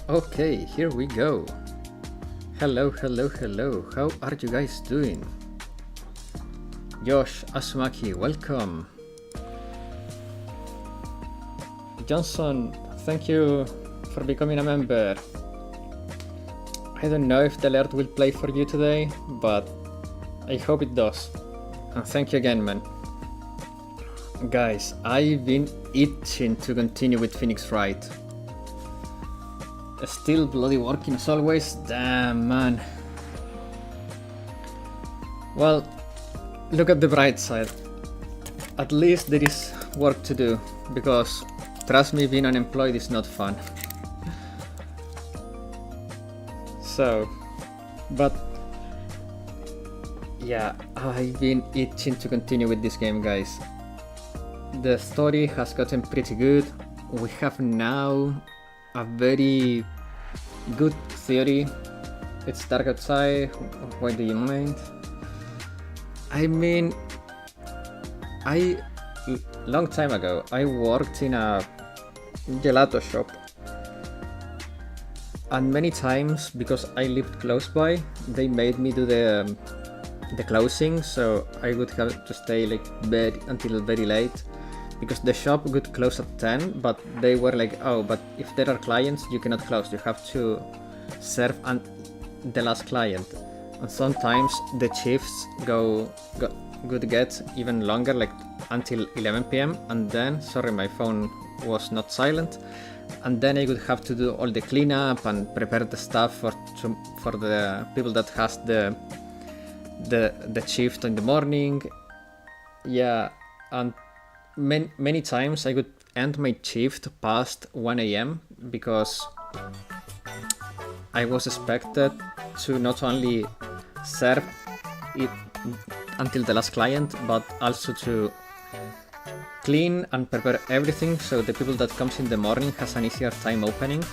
Okay, here we go. Hello, hello, hello. How are you guys doing? Josh, Asumaki, welcome. Johnson, thank you for becoming a member. I don't know if the alert will play for you today, but I hope it does. And thank you again, man. Guys, I've been itching to continue with Phoenix Wright. Still bloody working as always. Damn, man. Well, look at the bright side. At least there is work to do, because trust me, being unemployed is not fun. So, but yeah, I've been itching to continue with this game, guys. The story has gotten pretty good. We have now a very good theory. It's dark outside, why do you mind? I mean, long time ago, I worked in a gelato shop. And many times, because I lived close by, they made me do the closing, so I would have to stay like until very late. Because the shop would close at 10, but they were like, oh, but if there are clients, you cannot close. You have to serve the last client. And sometimes the shifts could get even longer, like until 11 p.m. And then, sorry, my phone was not silent. And then I would have to do all the cleanup and prepare the stuff for the people that has the shift in the morning. Yeah, and many times I would end my shift past 1 a.m. because I was expected to not only serve it until the last client, but also to clean and prepare everything so the people that comes in the morning has an easier time opening.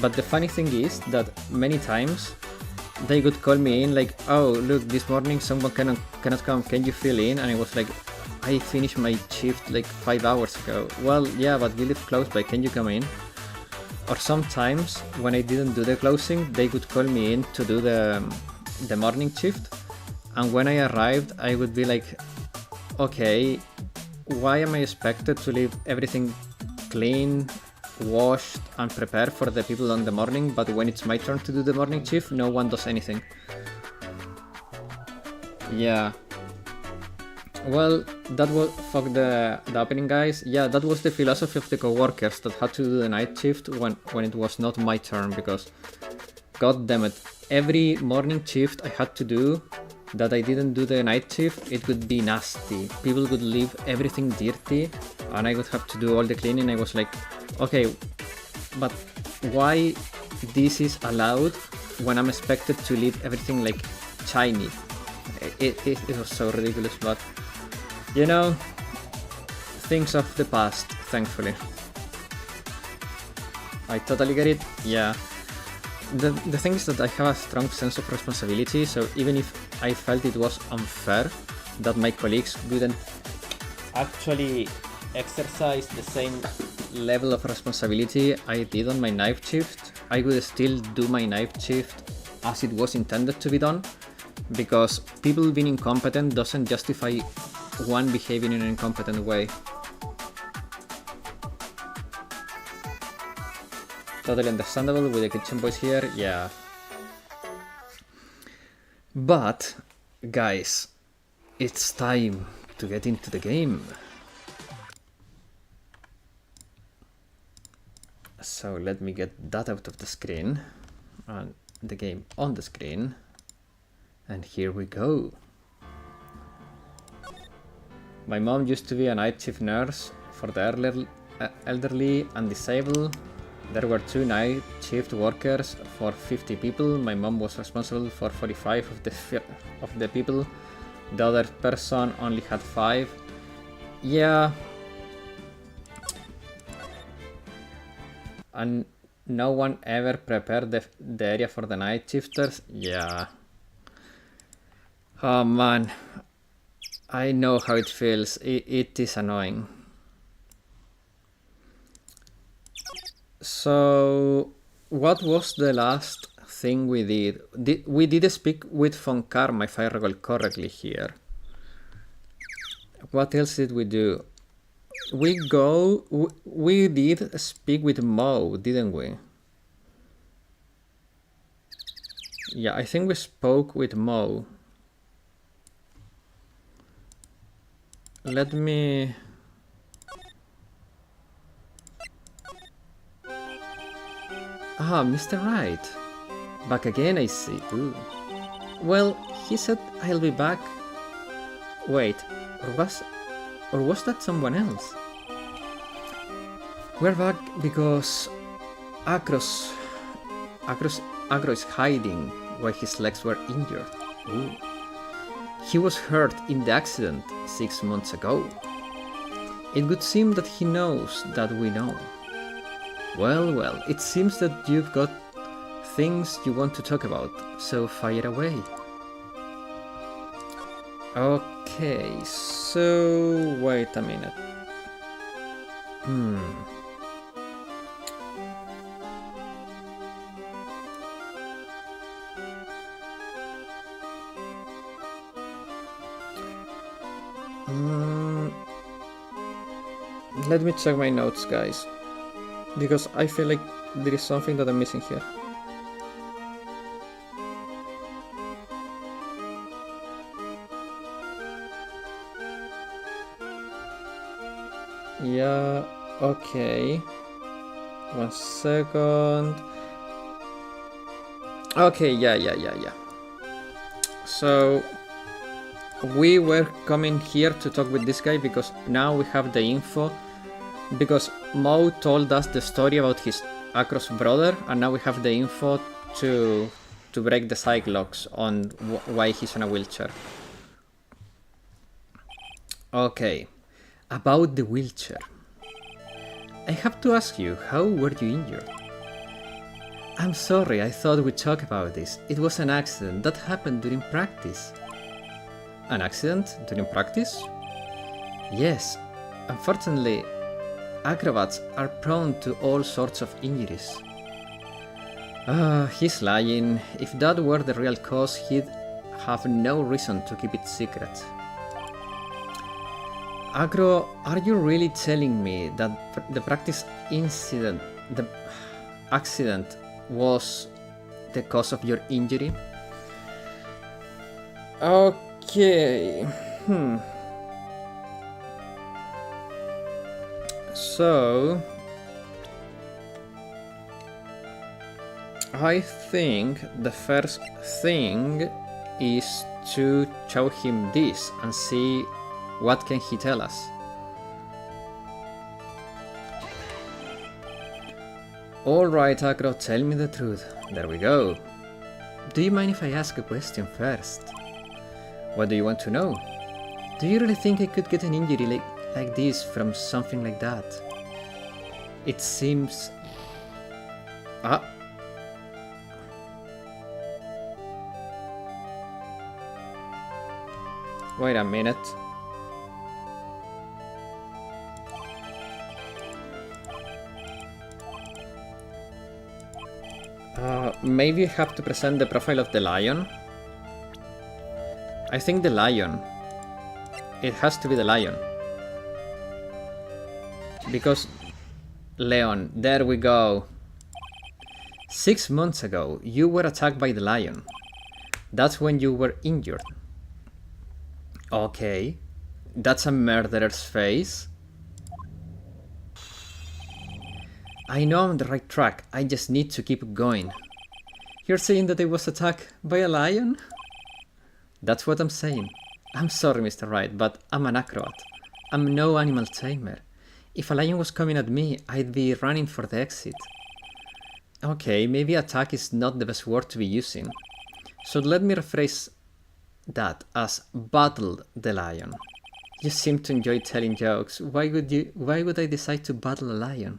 But the funny thing is that many times they would call me in like, oh look, this morning someone cannot come, can you fill in? And I was like, I finished my shift like 5 hours ago. Well, yeah, but we live close by, can you come in? Or sometimes when I didn't do the closing, they would call me in to do the morning shift. And when I arrived, I would be like, okay, why am I expected to leave everything clean, washed and prepared for the people on the morning, but when it's my turn to do the morning shift, no one does anything? Yeah. Well, that was, fuck the opening, guys. Yeah, that was the philosophy of the coworkers that had to do the night shift when it was not my turn, because god damn it, every morning shift I had to do that I didn't do the night shift, it would be nasty. People would leave everything dirty and I would have to do all the cleaning. I was like, okay, but why this is allowed when I'm expected to leave everything like shiny? It was so ridiculous, but you know, things of the past, thankfully. I totally get it, yeah. The thing is that I have a strong sense of responsibility, so even if I felt it was unfair that my colleagues wouldn't actually exercise the same level of responsibility I did on my night shift, I would still do my night shift as it was intended to be done, because people being incompetent doesn't justify one behaving in an incompetent way. Totally understandable with the kitchen boys here, yeah. But, guys, it's time to get into the game. So let me get that out of the screen, and the game on the screen, and here we go. My mom used to be a night shift nurse for the elderly and disabled. There were 2 night shift workers for 50 people. My mom was responsible for 45 of the people. The other person only had 5. Yeah. And no one ever prepared the area for the night shifters. Yeah. Oh man. I know how it feels. It is annoying. So What was the last thing we did? We did speak with Von Karma, if I recall correctly here. What else did we do? We did speak with Mo, didn't we? Yeah, I think we spoke with Mo. Let me... Ah, Mr. Wright. Back again, I see. Ooh. Well, he said I'll be back. Wait, or was that someone else? We're back because Agro is hiding while his legs were injured. Ooh. He was hurt in the accident 6 months ago. It would seem that he knows that we know. Well, it seems that you've got things you want to talk about, so fire away. Okay, so wait a minute. Let me check my notes, guys, because I feel like there is something that I'm missing here. Yeah, okay. 1 second. Okay, yeah. So we were coming here to talk with this guy because now we have the info. Because Mo told us the story about his Acro's brother, and now we have the info to break the Cyclops on why he's in a wheelchair. Okay, about the wheelchair. I have to ask you, how were you injured? I'm sorry, I thought we'd talk about this. It was an accident that happened during practice. An accident during practice? Yes, unfortunately, acrobats are prone to all sorts of injuries. He's lying. If that were the real cause, he'd have no reason to keep it secret. Agro, are you really telling me that the accident was the cause of your injury? Okay. So, I think the first thing is to show him this and see what can he tell us. Alright, Agro, tell me the truth. There we go. Do you mind if I ask a question first? What do you want to know? Do you really think I could get an injury like this from something like that? It seems... Wait a minute. Maybe I have to present the profile of the lion? I think the lion. It has to be the lion. Because... Leon, there we go. 6 months ago, you were attacked by the lion. That's when you were injured. Okay. That's a murderer's face. I know I'm on the right track, I just need to keep going. You're saying that I was attacked by a lion? That's what I'm saying. I'm sorry, Mr. Wright, but I'm an acrobat. I'm no animal tamer. If a lion was coming at me, I'd be running for the exit. Okay, maybe attack is not the best word to be using. So let me rephrase that as battle the lion. You seem to enjoy telling jokes. Why would I decide to battle a lion?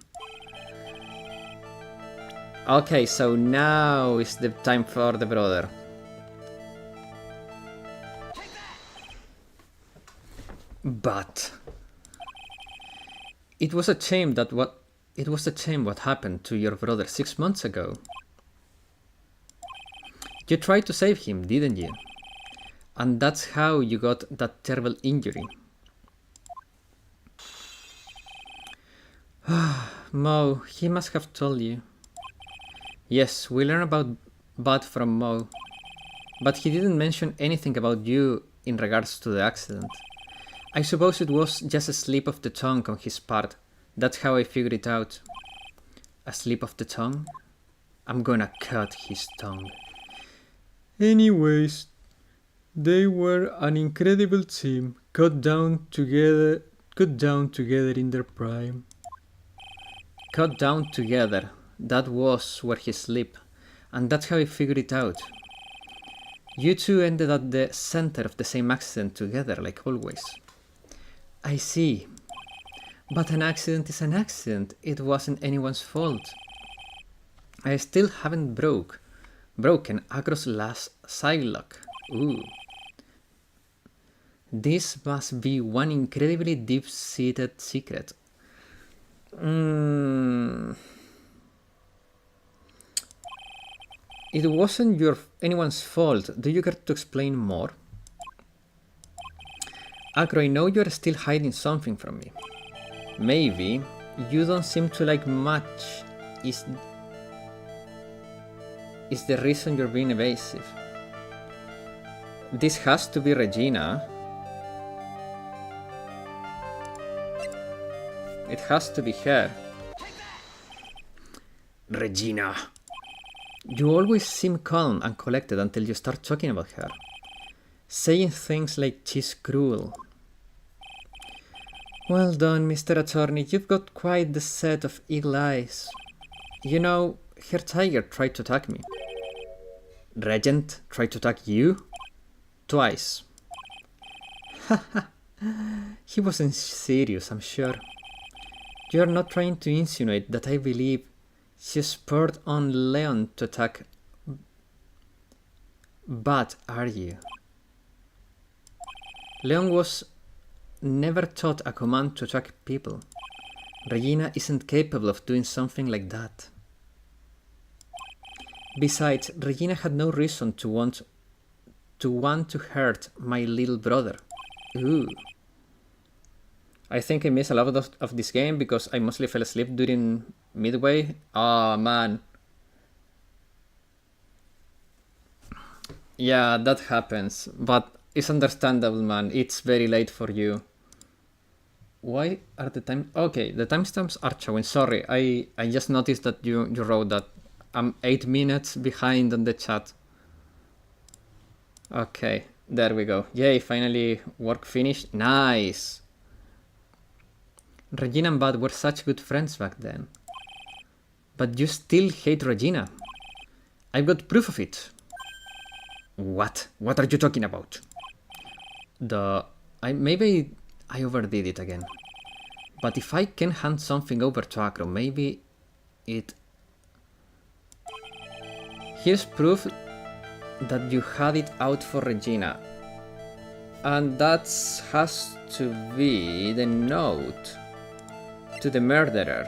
Okay, so now is the time for the brother. But it was a shame that it was a shame what happened to your brother 6 months ago. You tried to save him, didn't you? And that's how you got that terrible injury. Mo, he must have told you. Yes, we learned about Bud from Mo. But he didn't mention anything about you in regards to the accident. I suppose it was just a slip of the tongue on his part. That's how I figured it out. A slip of the tongue? I'm gonna cut his tongue. Anyways, they were an incredible team, cut down together in their prime. Cut down together, that was where he slipped, and that's how I figured it out. You two ended at the center of the same accident together, like always. I see. But an accident is an accident. It wasn't anyone's fault. I still haven't broken Acro's last Psylocke. Ooh. This must be one incredibly deep-seated secret. It wasn't anyone's fault. Do you care to explain more? Acro, I know you're still hiding something from me. Maybe. You don't seem to like much. Is the reason you're being evasive. This has to be Regina. It has to be her. Regina. You always seem calm and collected until you start talking about her. Saying things like she's cruel. Well done, Mr. Attorney. You've got quite the set of eagle eyes. You know, her tiger tried to attack me. Regent tried to attack you? Twice. Haha. He wasn't serious, I'm sure. You're not trying to insinuate that I believe she spurred on Leon to attack But are you? Leon was never taught a command to attack people. Regina isn't capable of doing something like that. Besides, Regina had no reason to want to hurt my little brother. Ooh. I think I missed a lot of this game because I mostly fell asleep during midway. Oh man. Yeah, that happens. But it's understandable, man. It's very late for you. Why are the time... Okay, the timestamps are showing. Sorry, I just noticed that you wrote that. I'm 8 minutes behind on the chat. Okay, there we go. Yay, finally work finished. Nice. Regina and Bud were such good friends back then. But you still hate Regina. I've got proof of it. What? What are you talking about? Maybe I overdid it again. But if I can hand something over to Acro, maybe it... Here's proof that you had it out for Regina. And that has to be the note to the murderer.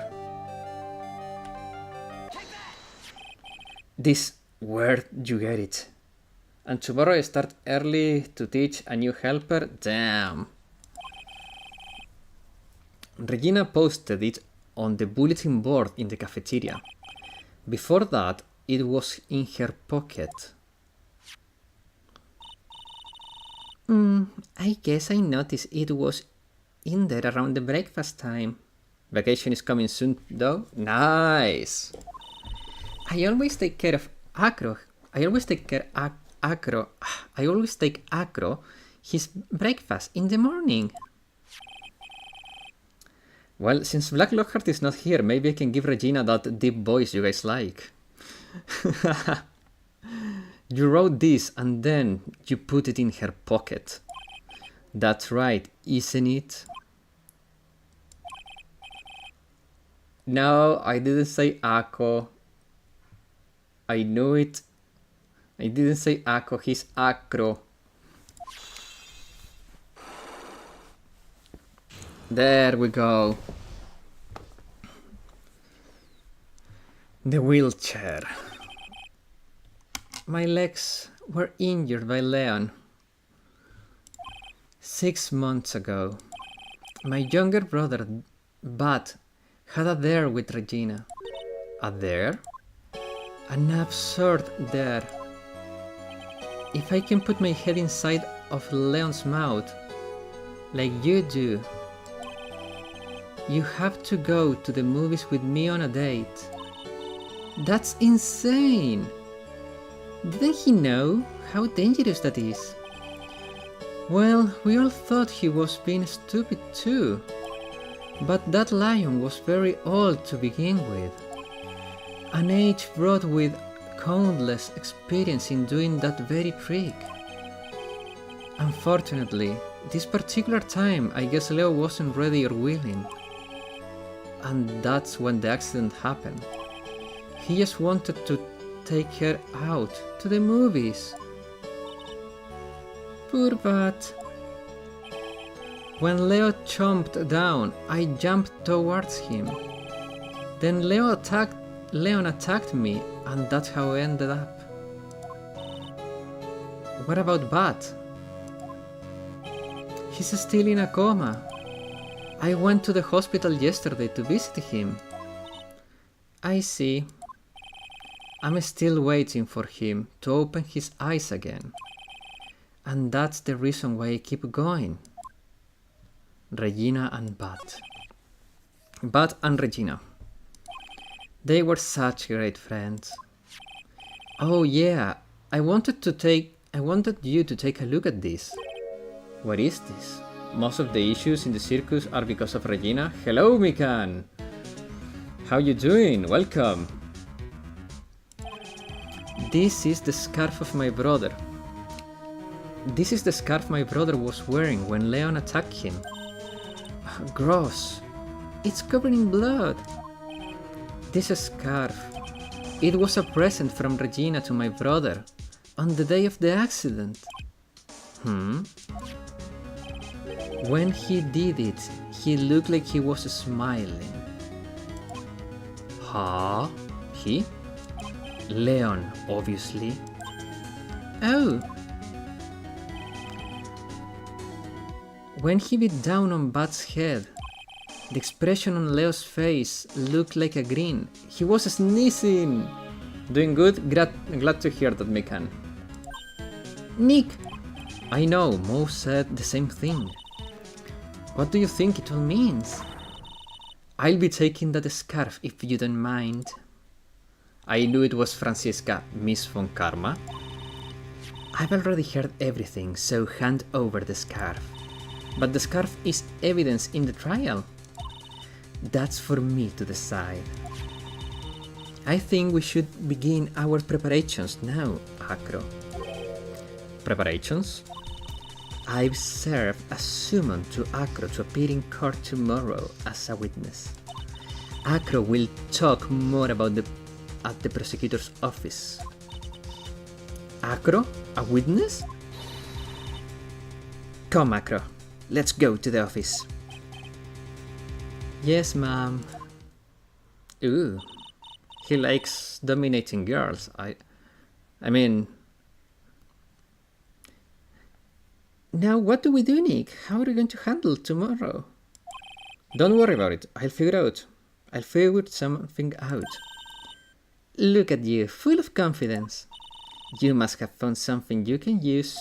This, where'd you get it? And tomorrow I start early to teach a new helper? Damn. Regina posted it on the bulletin board in the cafeteria. Before that, it was in her pocket. I guess I noticed it was in there around the breakfast time. Vacation is coming soon, though. Nice. I always take care of Acro. I always take Acro his breakfast in the morning. Well, since Black Lockhart is not here, maybe I can give Regina that deep voice you guys like. You wrote this and then you put it in her pocket. That's right, isn't it? No, I didn't say Acro. I knew it. I didn't say Acro, he's Acro. There we go. The wheelchair. My legs were injured by Leon 6 months ago. My younger brother, Bud, had a dare with Regina. A dare? An absurd dare. If I can put my head inside of Leon's mouth, like you do, you have to go to the movies with me on a date. That's insane! Didn't he know how dangerous that is? Well, we all thought he was being stupid too. But that lion was very old to begin with. An age brought with countless experience in doing that very trick. Unfortunately, this particular time I guess Leo wasn't ready or willing. And that's when the accident happened. He just wanted to take her out to the movies. Poor Bat. When Leo chomped down, I jumped towards him. Then Leon attacked me, and that's how it ended up. What about Bat? He's still in a coma. I went to the hospital yesterday to visit him. I see. I'm still waiting for him to open his eyes again. And that's the reason why I keep going. Regina and Bat. Bat and Regina. They were such great friends. Oh yeah, I wanted you to take a look at this. What is this? Most of the issues in the circus are because of Regina. Hello, Mikan! How you doing? Welcome! This is the scarf of my brother. This is the scarf my brother was wearing when Leon attacked him. Gross! It's covered in blood! This scarf. It was a present from Regina to my brother on the day of the accident. When he did it, he looked like he was smiling. Huh? He? Leon, obviously. Oh! When he beat down on Bat's head, the expression on Leo's face looked like a grin. He was sneezing! Doing good? Glad to hear that, Mikan. Nick! I know, Mo said the same thing. What do you think it all means? I'll be taking that scarf if you don't mind. I knew it was Franziska, Miss von Karma. I've already heard everything, so hand over the scarf. But the scarf is evidence in the trial. That's for me to decide. I think we should begin our preparations now, Acro. Preparations? I've served a summon to Acro to appear in court tomorrow as a witness. Acro will talk more about at the prosecutor's office. Acro? A witness? Come, Acro. Let's go to the office. Yes, ma'am. Ooh. He likes dominating girls. I mean... Now what do we do, Nick? How are we going to handle tomorrow? Don't worry about it. I'll figure something out. Look at you, full of confidence. You must have found something you can use.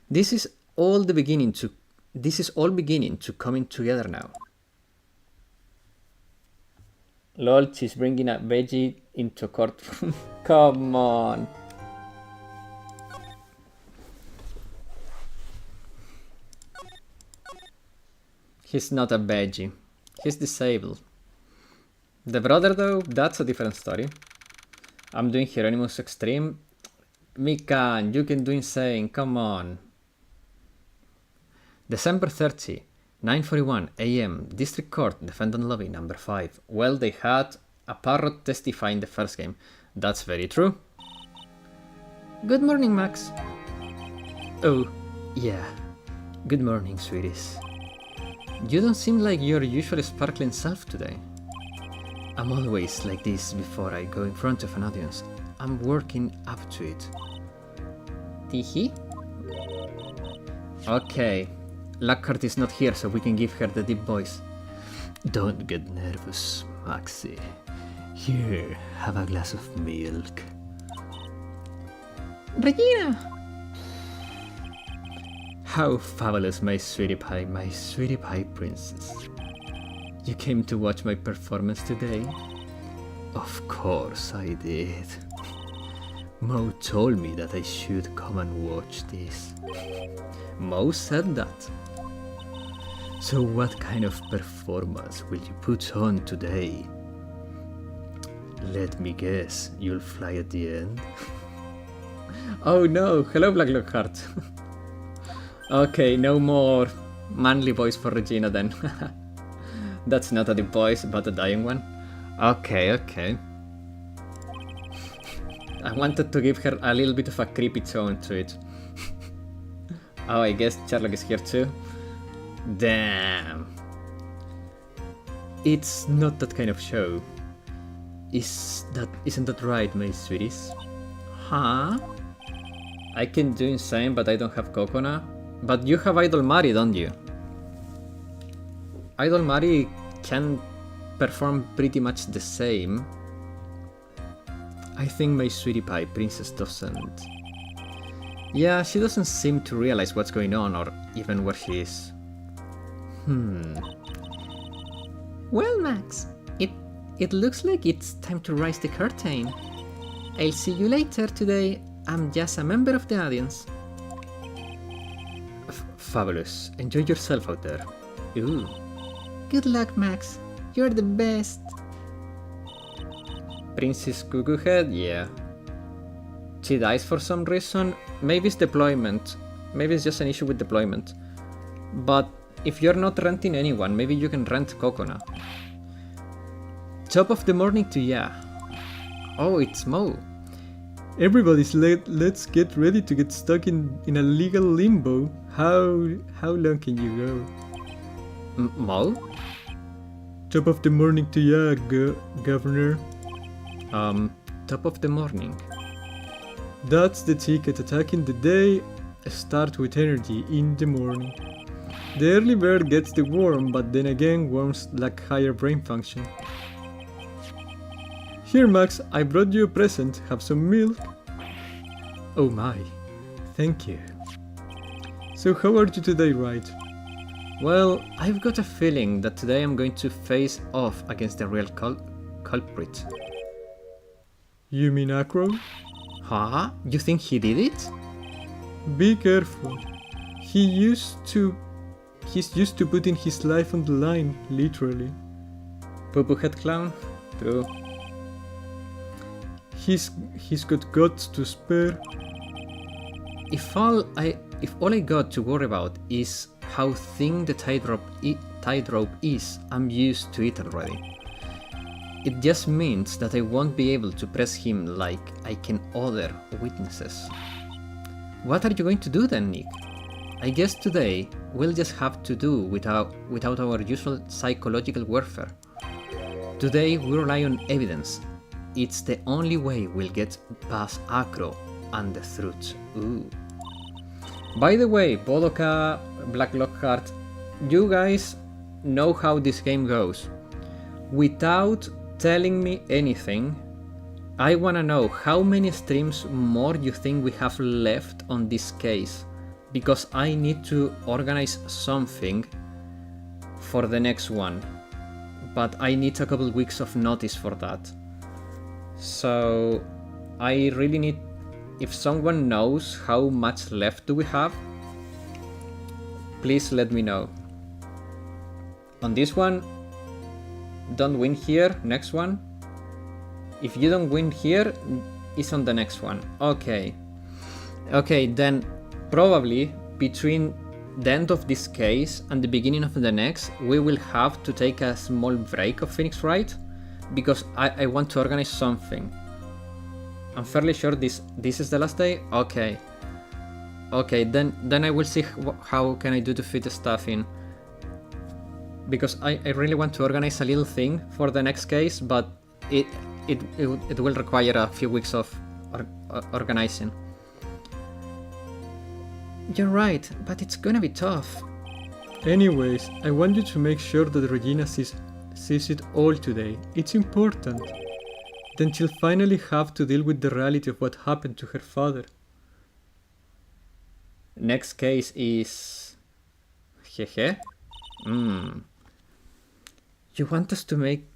This is all beginning to coming together now. Lol, she's bringing a veggie into courtroom. Come on. He's not a veggie. He's disabled. The brother though, that's a different story. I'm doing Hieronymus Extreme. Mikan, you can do insane, come on. December 30, 9:41 AM, District Court, Defendant Lobby, number 5. Well, they had a parrot testify in the first game. That's very true. Good morning, Max. Oh, yeah. Good morning, sweeties. You don't seem like your usual sparkling self today. I'm always like this before I go in front of an audience. I'm working up to it. Teehee? Okay. Lockhart is not here, so we can give her the deep voice. Don't get nervous, Maxie. Here, have a glass of milk. Regina! How fabulous, my sweetie pie princess. You came to watch my performance today? Of course I did. Mo told me that I should come and watch this. Mo said that. So what kind of performance will you put on today? Let me guess, you'll fly at the end? Oh no, hello Black Lockhart. Okay, no more manly voice for Regina then. That's not a deep voice, but a dying one. Okay. I wanted to give her a little bit of a creepy tone to it. Oh, I guess Sherlock is here too. Damn. It's not that kind of show. Isn't that right, my sweeties? Huh? I can do insane, but I don't have Kokona. But you have Idol Mari, don't you? Idol Mari can perform pretty much the same. I think my sweetie pie princess doesn't. Yeah, she doesn't seem to realize what's going on or even where she is. Well, Max, it looks like it's time to raise the curtain. I'll see you later today. I'm just a member of the audience. Fabulous. Enjoy yourself out there. Ooh. Good luck, Max. You're the best. Princess Cuckoo Head? Yeah. She dies for some reason. Maybe it's deployment. Maybe it's just an issue with deployment. But if you're not renting anyone, maybe you can rent Kokona. Top of the morning to ya. Oh, it's Mo. Everybody's late. Let's get ready to get stuck in a legal limbo. How long can you go? Mo? Top of the morning to ya, Governor. Top of the morning. That's the ticket. Attacking the day. Start with energy in the morning. The early bird gets the worm, but then again worms lack higher brain function. Here, Max, I brought you a present. Have some milk. Oh my, thank you. So how are you today, Wright? Well, I've got a feeling that today I'm going to face off against the real culprit. You mean Acro? Huh? You think he did it? Be careful. He's used to putting his life on the line, literally. Poo-poo head clown? True. He's got guts to spare. If all I got to worry about is how thin the tightrope is, I'm used to it already. It just means that I won't be able to press him like I can other witnesses. What are you going to do then, Nick? I guess today we'll just have to do without our usual psychological warfare. Today we rely on evidence. It's the only way we'll get past Acro and the truth. Ooh. By the way, Bodoka, Black Lockhart, you guys know how this game goes. Without telling me anything, I wanna know how many streams more you think we have left on this case, because I need to organize something for the next one, but I need a couple weeks of notice for that. So I really need, if someone knows how much left do we have, please let me know. On this one, don't win here, next one. If you don't win here, it's on the next one. Okay, then probably between the end of this case and the beginning of the next, we will have to take a small break of Phoenix Wright, because I want to organize something. I'm fairly sure this is the last day. Okay, then I will see how can I do to fit the stuff in. because I really want to organize a little thing for the next case, but it will require a few weeks of organizing. You're right, but it's gonna be tough. Anyways, I want you to make sure that Regina sees it all today. It's important. Then she'll finally have to deal with the reality of what happened to her father. Next case is... Hehe? You want us to make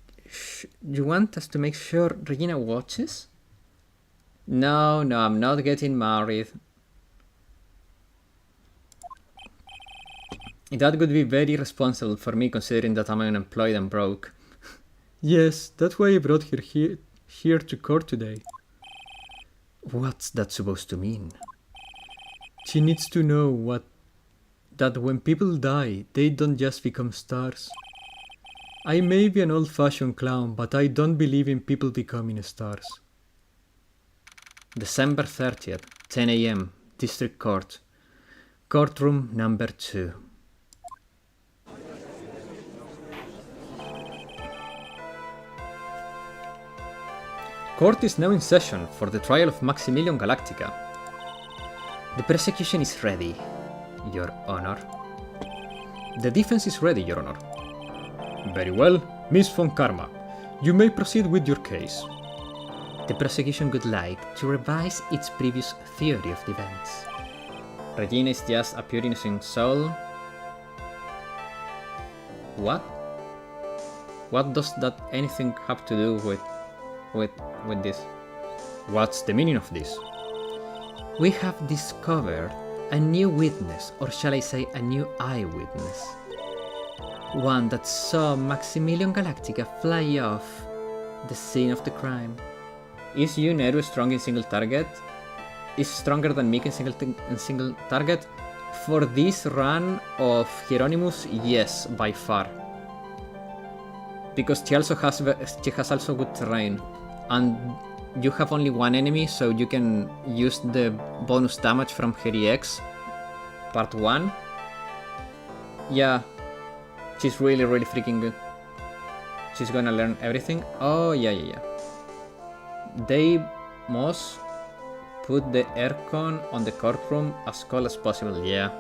sure Regina watches? No, I'm not getting married. That would be very irresponsible for me, considering that I'm unemployed and broke. Yes, that's why I brought her here to court today. What's that supposed to mean? She needs to know that when people die, they don't just become stars. I may be an old-fashioned clown, but I don't believe in people becoming stars. December 30th, 10 AM, District Court. Courtroom number 2. Court is now in session for the trial of Maximilian Galactica. The prosecution is ready, Your Honor. The defense is ready, Your Honor. Very well, Miss von Karma. You may proceed with your case. The prosecution would like to revise its previous theory of the events. Regina is just a pure innocent soul. What? What does that anything have to do with this? What's the meaning of this? We have discovered a new witness, or shall I say a new eyewitness. One that saw Maximilian Galactica fly off the scene of the crime. Is Neru strong in single target? Is stronger than Mick in single target? For this run of Hieronymus, yes, by far. Because she has also good terrain, and you have only one enemy, so you can use the bonus damage from her EX part 1. Yeah, she's really freaking good. She's gonna learn everything. Oh yeah. They must put the aircon on the courtroom as cold as possible, yeah.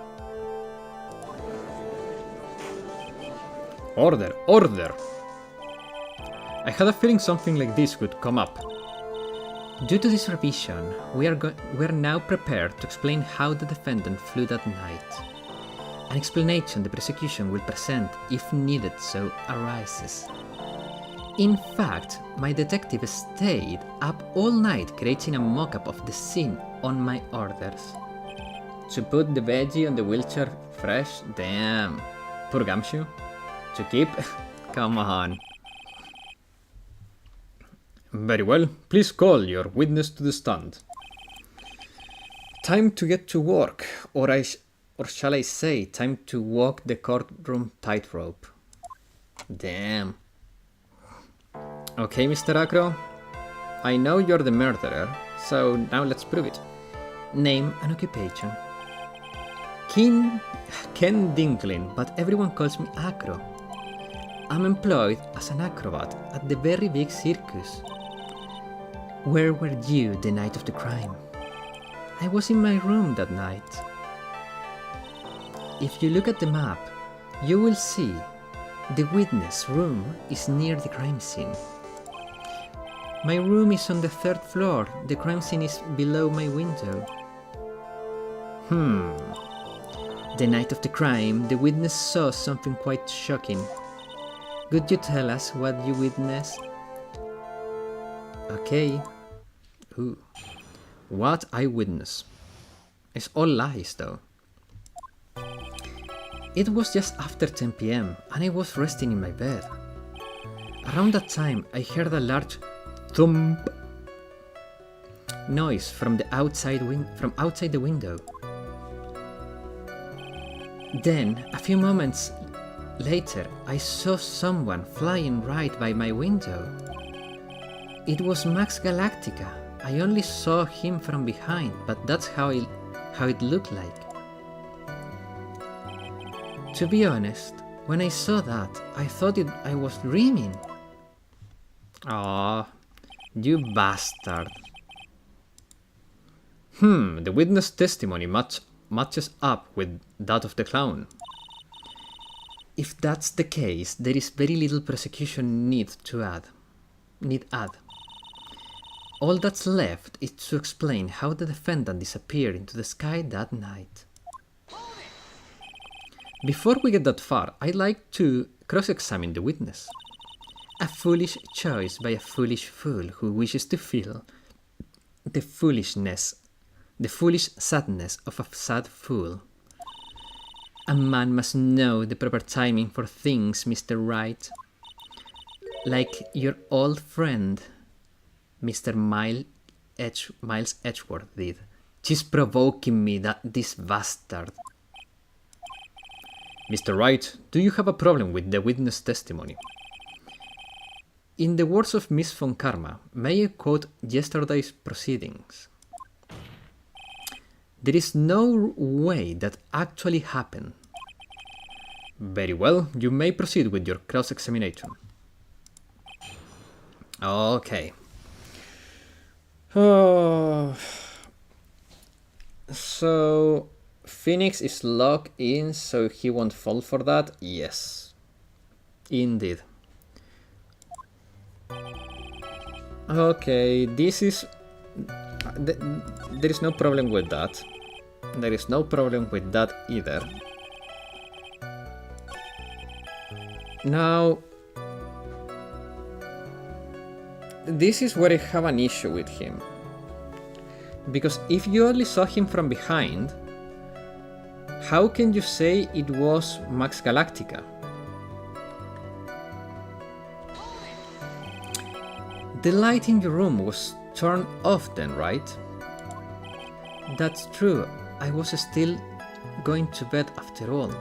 Order! I had a feeling something like this would come up. Due to this revision, we are now prepared to explain how the defendant flew that night. An explanation the prosecution will present if needed so arises. In fact, my detective stayed up all night creating a mock-up of the scene on my orders. To put the veggie on the wheelchair fresh? Damn. Poor Gumshoe. To keep? Come on. Very well, please call your witness to the stand. Time to get to work, or shall I say, time to walk the courtroom tightrope. Damn. Okay, Mr. Acro, I know you're the murderer, so now let's prove it. Name and occupation. Ken Dinklin, but everyone calls me Acro. I'm employed as an acrobat at the very big circus. Where were you the night of the crime? I was in my room that night. If you look at the map, you will see the witness room is near the crime scene. My room is on the 3rd floor, the crime scene is below my window. The night of the crime, the witness saw something quite shocking. Could you tell us what you witnessed? Okay. Ooh. What I witnessed. It's all lies though. It was just after 10 PM and I was resting in my bed. Around that time I heard a large thump noise from outside the window. Then, a few moments later, I saw someone flying right by my window. It was Max Galactica. I only saw him from behind, but that's how it looked like. To be honest, When I saw that, I thought I was dreaming. Ah, you bastard. The witness testimony matches up with that of the clown. If that's the case, there is very little prosecution need add. All that's left is to explain how the defendant disappeared into the sky that night. Before we get that far, I'd like to cross-examine the witness. A foolish choice by a foolish fool who wishes to feel the foolish sadness of a sad fool. A man must know the proper timing for things, Mr. Wright. Like your old friend, Mr. Miles Edgeworth did. She's provoking me, this bastard. Mr. Wright, do you have a problem with the witness testimony? In the words of Miss Von Karma, may I quote yesterday's proceedings? There is no way that actually happened. Very well, you may proceed with your cross-examination. Okay. So, Phoenix is locked in, so he won't fall for that? Yes. Indeed. Okay, this is... there is no problem with that. There is no problem with that either. Now... this is where I have an issue with him. Because if you only saw him from behind, how can you say it was Max Galactica? The light in your room was turned off then, right? That's true, I was still going to bed after all.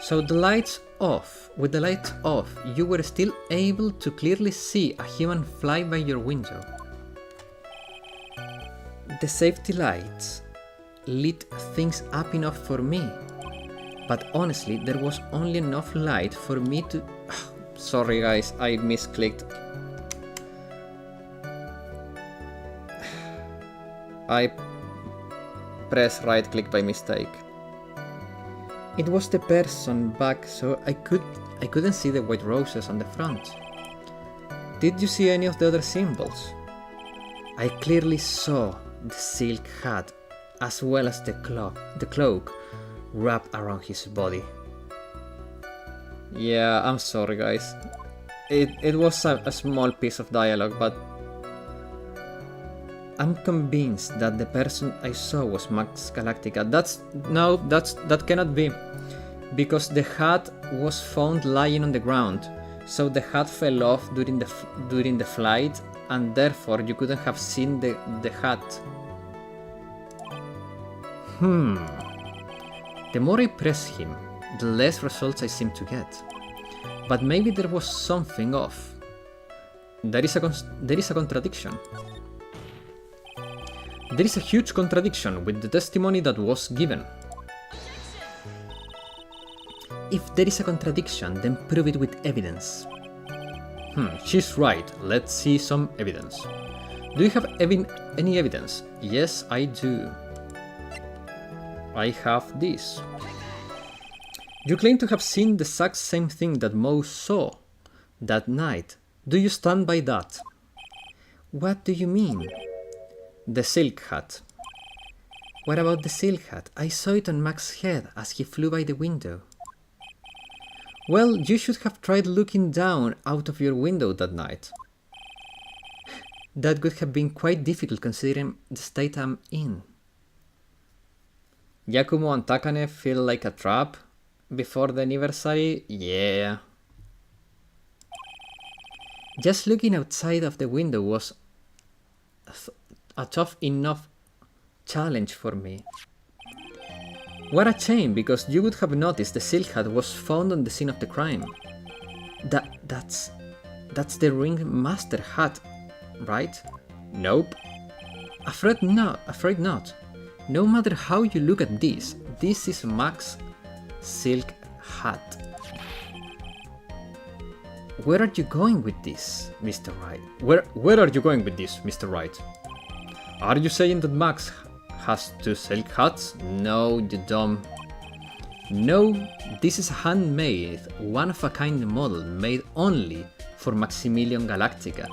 So the lights off, with the lights off, you were still able to clearly see a human fly by your window. The safety lights lit things up enough for me, but honestly there was only enough light for me to... sorry guys, I misclicked. I pressed right click by mistake. It was the person back, so I couldn't see the white roses on the front. Did you see any of the other symbols? I clearly saw the silk hat as well as the cloak wrapped around his body. Yeah, I'm sorry guys. It was a small piece of dialogue, but I'm convinced that the person I saw was Max Galactica. That cannot be, because the hat was found lying on the ground, so the hat fell off during the flight, and therefore you couldn't have seen the hat. The more I press him, the less results I seem to get. But maybe there was something off. There is a contradiction. There is a huge contradiction with the testimony that was given. If there is a contradiction, then prove it with evidence. She's right. Let's see some evidence. Do you have any evidence? Yes, I do. I have this. You claim to have seen the exact same thing that Mo saw that night. Do you stand by that? What do you mean? The silk hat. What about the silk hat? I saw it on Max's head as he flew by the window. Well, you should have tried looking down out of your window that night. That would have been quite difficult considering the state I'm in. Yakumo and Takane feel like a trap before the anniversary? Yeah. Just looking outside of the window was a tough enough challenge for me. What a shame, because you would have noticed the silk hat was found on the scene of the crime. That's the ringmaster hat, right? Nope. Afraid not. No matter how you look at this is Max's silk hat. Where are you going with this, Mr. Wright? Where are you going with this, Mr. Wright? Are you saying that Max has 2 silk hats? No, you dumb. No, this is a handmade, one-of-a-kind model made only for Maximilian Galactica.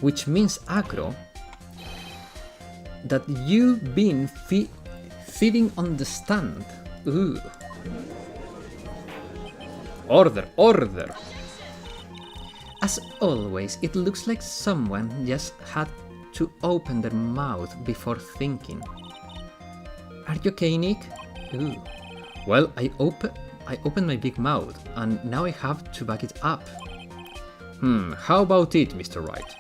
Which means, Acro, that you've been feeding on the stand. Ooh. Order, order! As always, it looks like someone just had to open their mouth before thinking. Are you okay, Nick? Ooh. Well, I opened my big mouth, and now I have to back it up. How about it, Mr. Wright?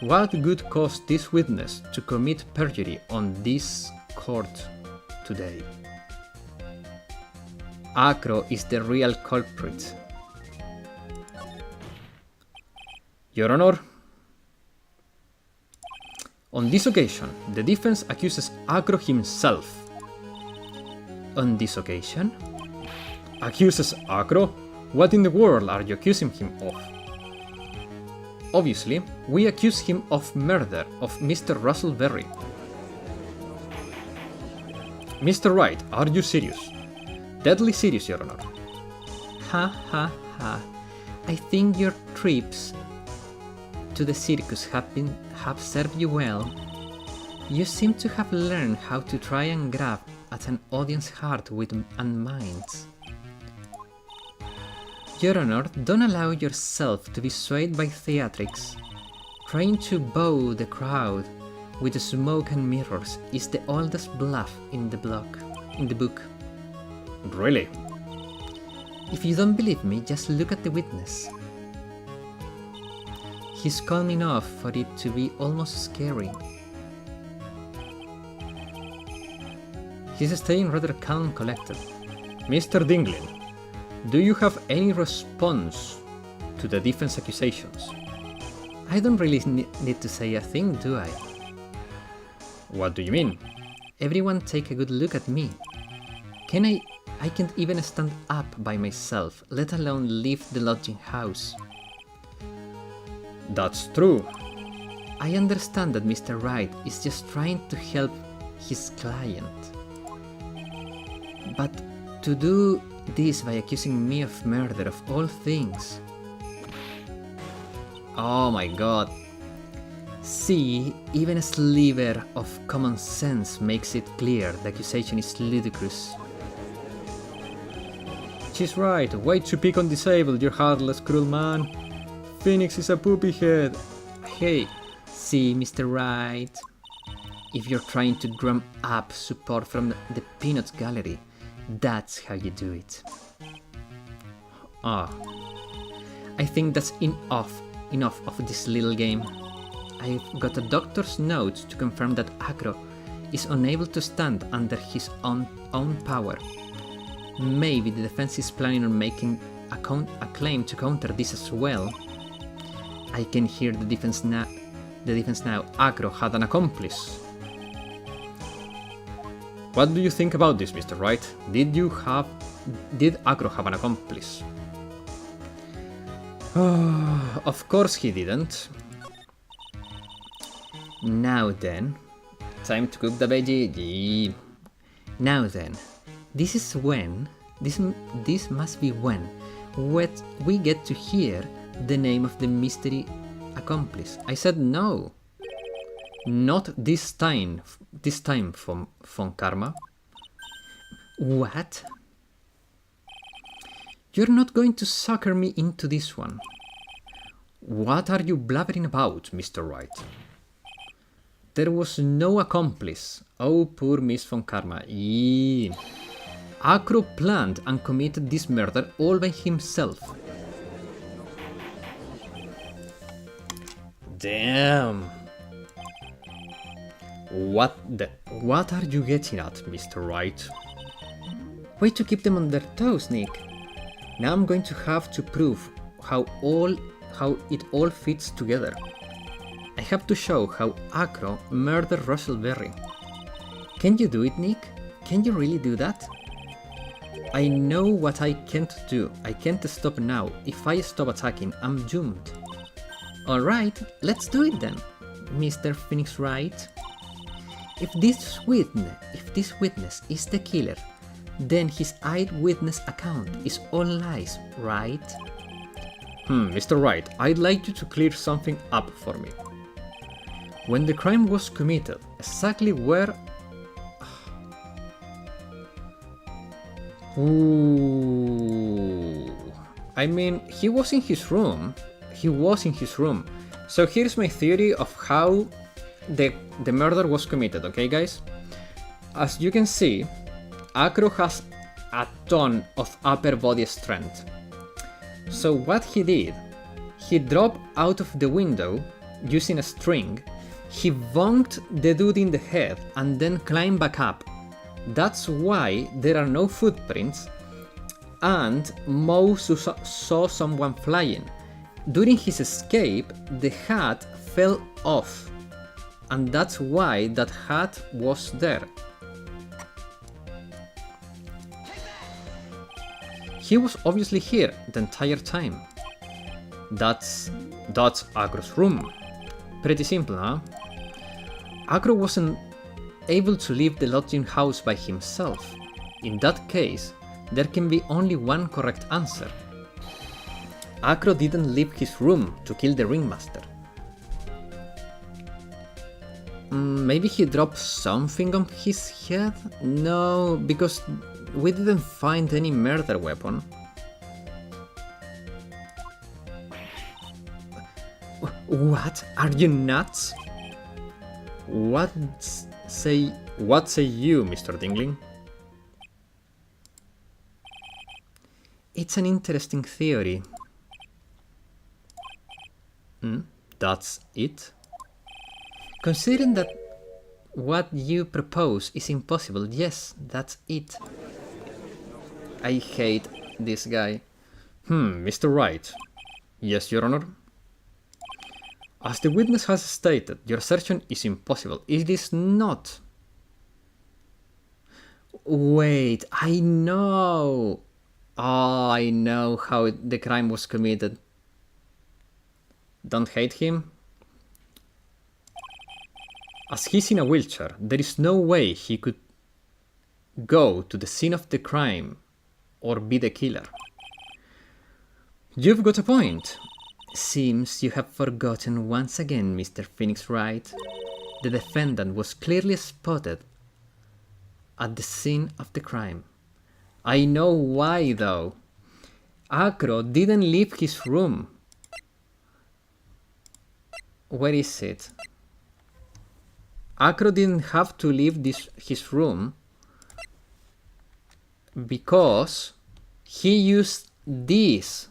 What good caused this witness to commit perjury on this court today? Acro is the real culprit. Your Honor, on this occasion, the defense accuses Acro himself. On this occasion? Accuses Acro? What in the world are you accusing him of? Obviously, we accuse him of murder of Mr. Russell Berry. Mr. Wright, are you serious? Deadly serious, Your Honor. Ha ha ha. I think your trips to the circus have served you well. You seem to have learned how to try and grab at an audience's heart and minds. Your Honor, don't allow yourself to be swayed by theatrics. Trying to bow the crowd with smoke and mirrors is the oldest bluff in the book. Really? If you don't believe me, just look at the witness. He's calm enough for it to be almost scary. He's staying rather calm and collected. Mr. Dinglin, do you have any response to the defense accusations? I don't really need to say a thing, do I? What do you mean? Everyone take a good look at me. I can't even stand up by myself, let alone leave the lodging house. That's true. I understand that Mr. Wright is just trying to help his client. But to do this by accusing me of murder of all things. Oh my god. See, even a sliver of common sense makes it clear the accusation is ludicrous. She's right, way to pick on disabled, you heartless, cruel man. Phoenix is a poopy head. Hey, see, Mr. Wright. If you're trying to drum up support from the Peanuts Gallery, that's how you do it. I think that's enough of this little game. I've got a doctor's note to confirm that Acro is unable to stand under his own power. Maybe the defense is planning on making a claim to counter this as well. I can hear the defense now. Acro had an accomplice. What do you think about this, Mr. Wright? Did Acro have an accomplice? Of course he didn't. Now then, time to cook the veggie. Now then, this must be when we get to hear the name of the mystery accomplice. I said no. Not this time von Karma. What? You're not going to sucker me into this one. What are you blabbering about, Mr. Wright? There was no accomplice. Oh, poor Miss von Karma. Acro planned and committed this murder all by himself. Damn. What are you getting at, Mr. Wright? Way to keep them on their toes, Nick. Now I'm going to have to prove how it all fits together. I have to show how Acro murdered Russell Berry. Can you do it, Nick? Can you really do that? I know what I can't do. I can't stop now. If I stop attacking, I'm doomed. Alright, let's do it then, Mr. Phoenix Wright. If this witness is the killer, then his eyewitness account is all lies, right? Mr. Wright, I'd like you to clear something up for me. When the crime was committed, exactly where... Ooh. I mean, he was in his room. So here's my theory of how the murder was committed, okay guys? As you can see, Acro has a ton of upper body strength. So what he did, he dropped out of the window using a string, he bonked the dude in the head and then climbed back up. That's why there are no footprints, and Mo saw someone flying. During his escape, the hat fell off, and that's why that hat was there. He was obviously here the entire time. That's Acro's room. Pretty simple, huh? Acro wasn't able to leave the lodging house by himself. In that case, there can be only one correct answer. Acro didn't leave his room to kill the ringmaster. Maybe he dropped something on his head? No, because we didn't find any murder weapon. What? Are you nuts? What say you, Mr. Dingling? It's an interesting theory. That's it? Considering that what you propose is impossible, yes, that's it. I hate this guy. Mr. Wright. Yes, Your Honor? As the witness has stated, your assertion is impossible. It is not. Wait, I know. Oh, I know how the crime was committed. Don't hate him. As he's in a wheelchair, there is no way he could go to the scene of the crime or be the killer. You've got a point. Seems you have forgotten once again, Mr. Phoenix Wright. The defendant was clearly spotted at the scene of the crime. I know why though. Acro didn't leave his room. Where is it? Acro didn't have to leave his room because he used this.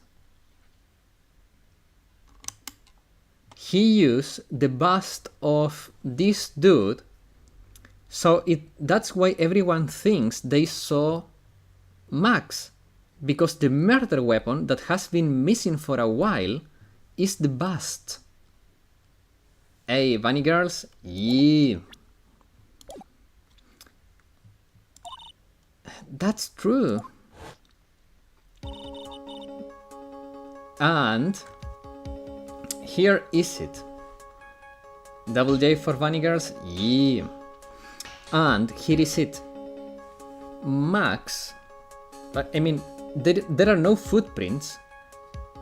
He used the bust of this dude, so that's why everyone thinks they saw Max, because the murder weapon that has been missing for a while is the bust. Hey, bunny girls, yeah. That's true. And here is it. Double J for bunny girls, yeah. And here is it. Max, I mean, there are no footprints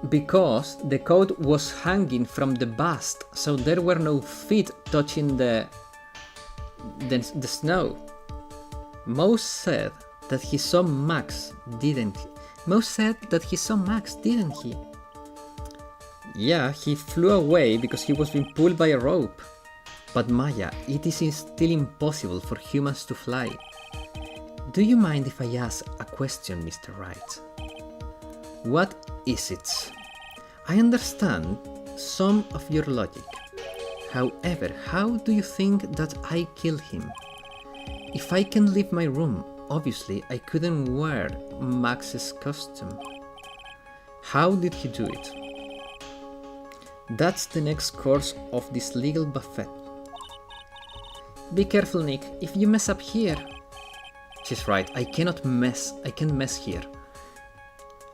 because the coat was hanging from the bust, so there were no feet touching the snow. Mo said that he saw Max, didn't he? Mo said that he saw Max, didn't he? Yeah, he flew away because he was being pulled by a rope. But Maya, it is still impossible for humans to fly. Do you mind if I ask a question, Mr. Wright? What is it? I understand some of your logic. However, how do you think that I killed him? If I can leave my room, obviously I couldn't wear Max's costume. How did he do it? That's the next course of this legal buffet. Be careful, Nick. If you mess up here... She's right. I can't mess here.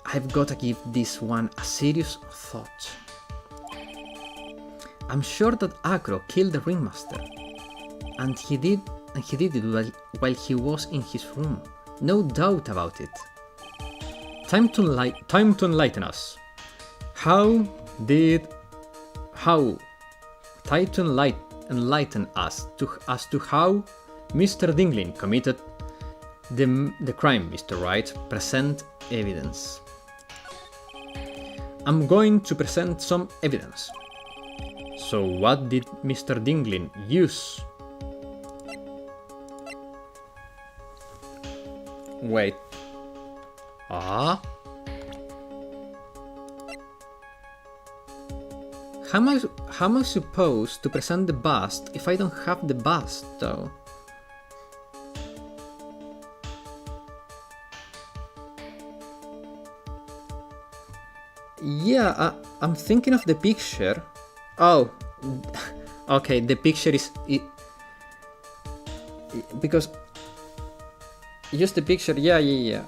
I've gotta give this one a serious thought. I'm sure that Acro killed the ringmaster. And he did it while he was in his room. No doubt about it. Time to enlighten us. Try to enlighten us as to how Mr. Dinglin committed the crime, Mr. Wright. Present evidence. I'm going to present some evidence. So what did Mr. Dinglin use? Wait. How am I supposed to present the bust if I don't have the bust, though? Yeah, I'm thinking of the picture. Oh, okay, the picture is... because... Just the picture, yeah.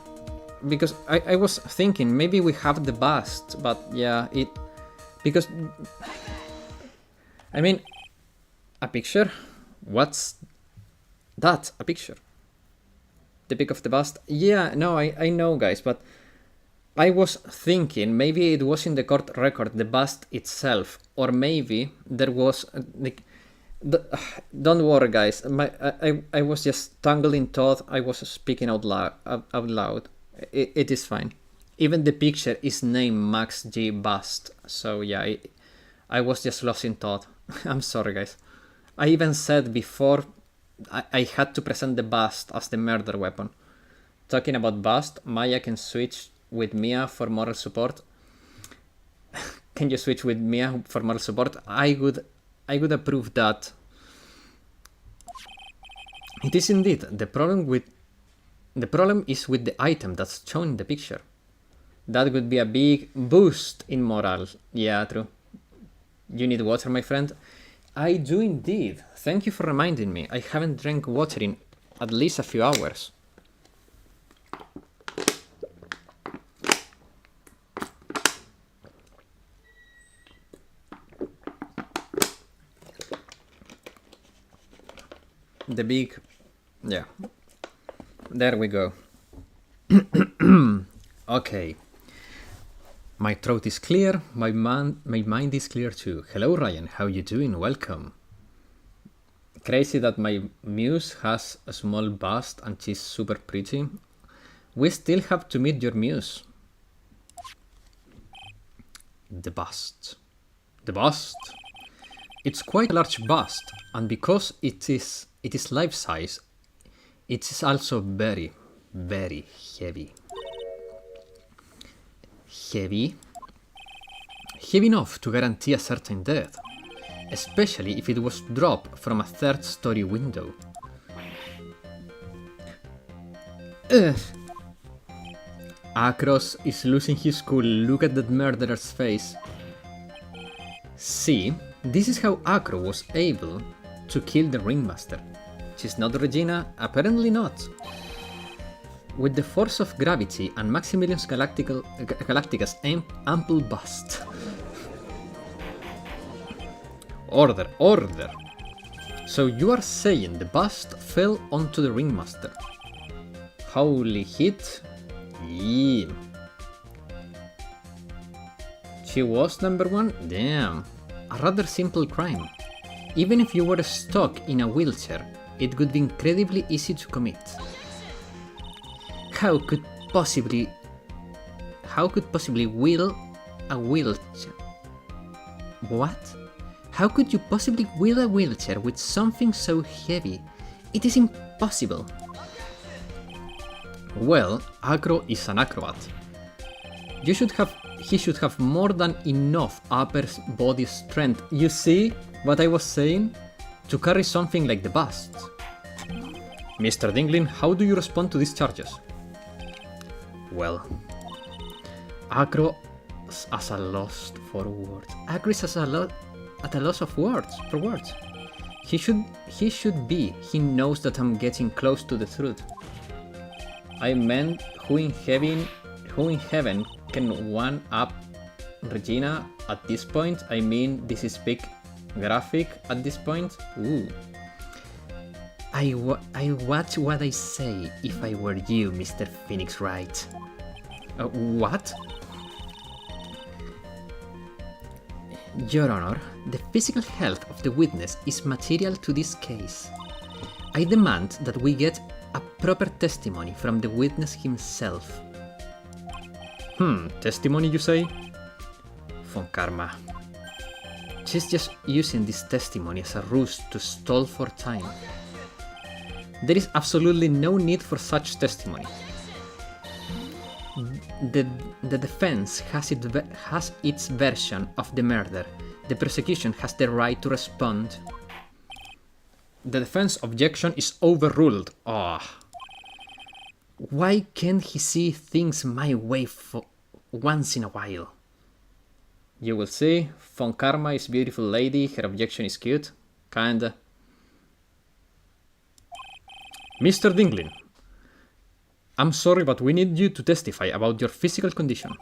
Because I was thinking, maybe we have the bust, but yeah, because... I mean, a picture? What's that? A picture? The pic of the bust? Yeah, no, I know, guys, but I was thinking maybe it was in the court record, the bust itself, or maybe there was... don't worry, guys. I was just tangled in thought. I was speaking out loud. It is fine. Even the picture is named Max G Bust. So yeah, I was just lost in thought. I'm sorry, guys. I even said before I had to present the bust as the murder weapon. Talking about bust, Maya can switch with Mia for moral support. Can you switch with Mia for moral support? I would approve that. It is indeed. The problem is with the item that's shown in the picture. That would be a big boost in morale. Yeah, true. You need water, my friend? I do indeed. Thank you for reminding me. I haven't drank water in at least a few hours. The big... yeah. There we go. Okay. My throat is clear, my mind is clear too. Hello Ryan, how you doing? Welcome. Crazy that my muse has a small bust and she's super pretty. We still have to meet your muse. The bust. The bust. It's quite a large bust, and because it is life-size, it is also very, very heavy. Heavy enough to guarantee a certain death, especially if it was dropped from a third-story window. Acros is losing his cool. Look at that murderer's face. See, this is how Acro was able to kill the ringmaster. She's not Regina? Apparently not. With the force of gravity and Maximilian Galactica's ample bust. Order. So you are saying the bust fell onto the ringmaster? Holy hit. Yeah. She was number one? Damn. A rather simple crime. Even if you were stuck in a wheelchair, it would be incredibly easy to commit. How could possibly wheel a wheelchair? What? How could you possibly wheel a wheelchair with something so heavy? It is impossible. Well, Acro is an acrobat. He should have more than enough upper body strength. You see what I was saying? To carry something like the bust. Mr. Dinglin, how do you respond to these charges? Well, Acro is at a loss for words. Acro is at a loss for words. He should be. He knows that I'm getting close to the truth. I meant who in heaven can one up Regina at this point? I mean, this is big graphic at this point. Ooh. I watch what I say if I were you, Mr. Phoenix Wright. What? Your Honor, the physical health of the witness is material to this case. I demand that we get a proper testimony from the witness himself. Testimony you say? Von Karma. She's just using this testimony as a ruse to stall for time. There is absolutely no need for such testimony. The defense has its version of the murder. The prosecution has the right to respond. The defense objection is overruled. Why can't he see things my way for once in a while? You will see. Von Karma is a beautiful lady. Her objection is cute. Kinda. Mr. Dinglin, I'm sorry, but we need you to testify about your physical condition.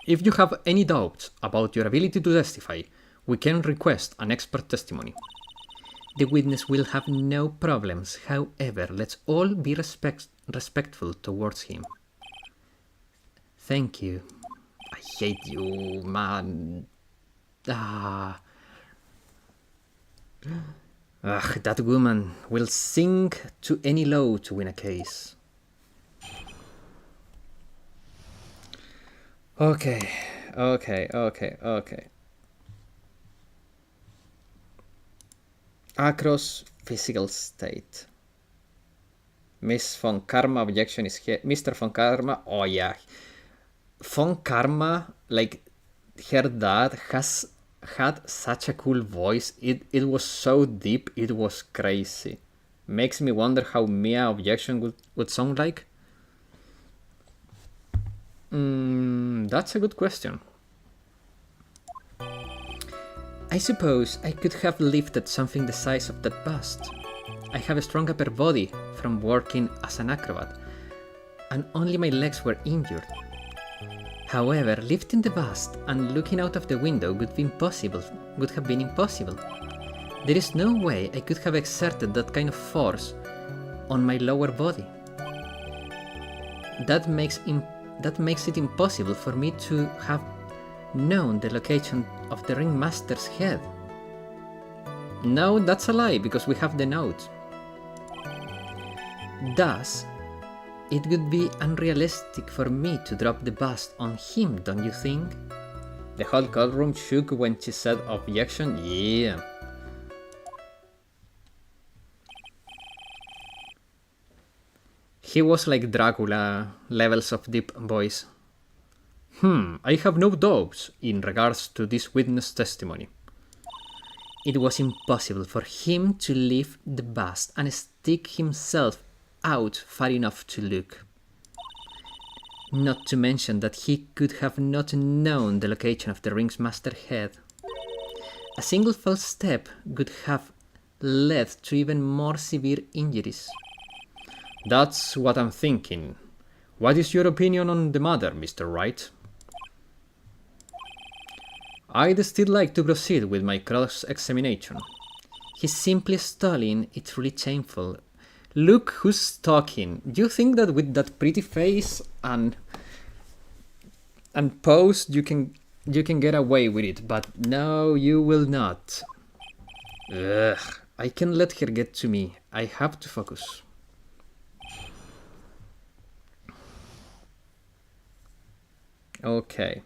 If you have any doubts about your ability to testify, we can request an expert testimony. The witness will have no problems, however, let's all be respectful towards him. Thank you. I hate you, man. That woman will sink to any low to win a case. Okay. Across physical state. Miss Von Karma objection is here. Mr. Von Karma, oh yeah. Von Karma, like, her dad had such a cool voice. It was so deep, it was crazy. Makes me wonder how Mia objection would sound like. That's a good question. I suppose I could have lifted something the size of that bust. I have a strong upper body from working as an acrobat, and only my legs were injured. However, lifting the bust and looking out of the window would have been impossible. There is no way I could have exerted that kind of force on my lower body. That makes it impossible for me to have known the location of the ringmaster's head. No, that's a lie, because we have the note. Thus, it would be unrealistic for me to drop the bust on him, don't you think? The whole courtroom shook when she said objection. Yeah. He was like Dracula levels of deep voice. I have no doubts in regards to this witness testimony. It was impossible for him to lift the bust and stick himself out far enough to look. Not to mention that he could have not known the location of the ringmaster's head. A single false step could have led to even more severe injuries. That's what I'm thinking. What is your opinion on the matter, Mr. Wright? I'd still like to proceed with my cross-examination. He's simply stalling, it's truly shameful. Look who's talking. You think that with that pretty face and pose you can get away with it, but no, you will not. Ugh, I can't let her get to me. I have to focus. Okay.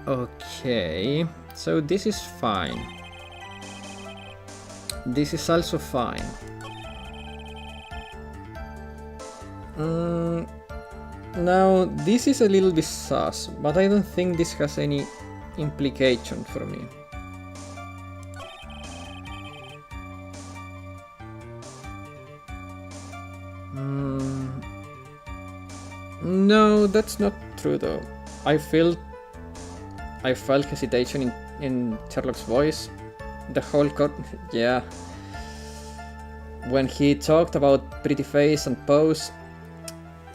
Okay, so this is fine. This is also fine. Now, this is a little bit sus, but I don't think this has any implication for me. No, that's not true though. I felt hesitation in Sherlock's voice. The whole yeah. When he talked about pretty face and pose,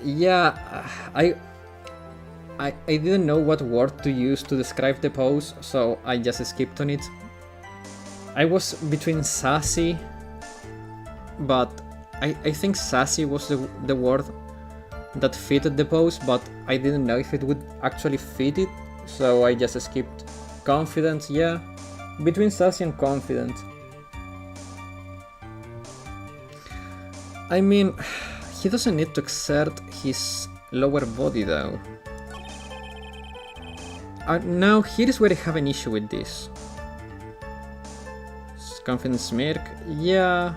yeah, I didn't know what word to use to describe the pose, so I just skipped on it. I was between sassy, but I think sassy was the word that fitted the pose, but I didn't know if it would actually fit it, so I just skipped. Confident, yeah, between sassy and confident. I mean, he doesn't need to exert his lower body though. Now, here is where I have an issue with this. Confident smirk, yeah.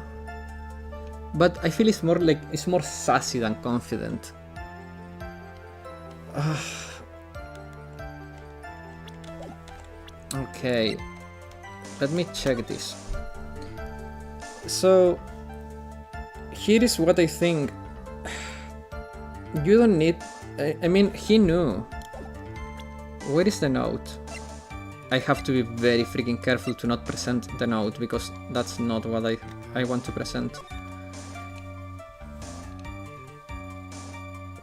But I feel it's more sassy than confident. Okay, let me check this. So, here is what I think. You don't need... I mean, he knew. Where is the note? I have to be very freaking careful to not present the note, because that's not what I want to present.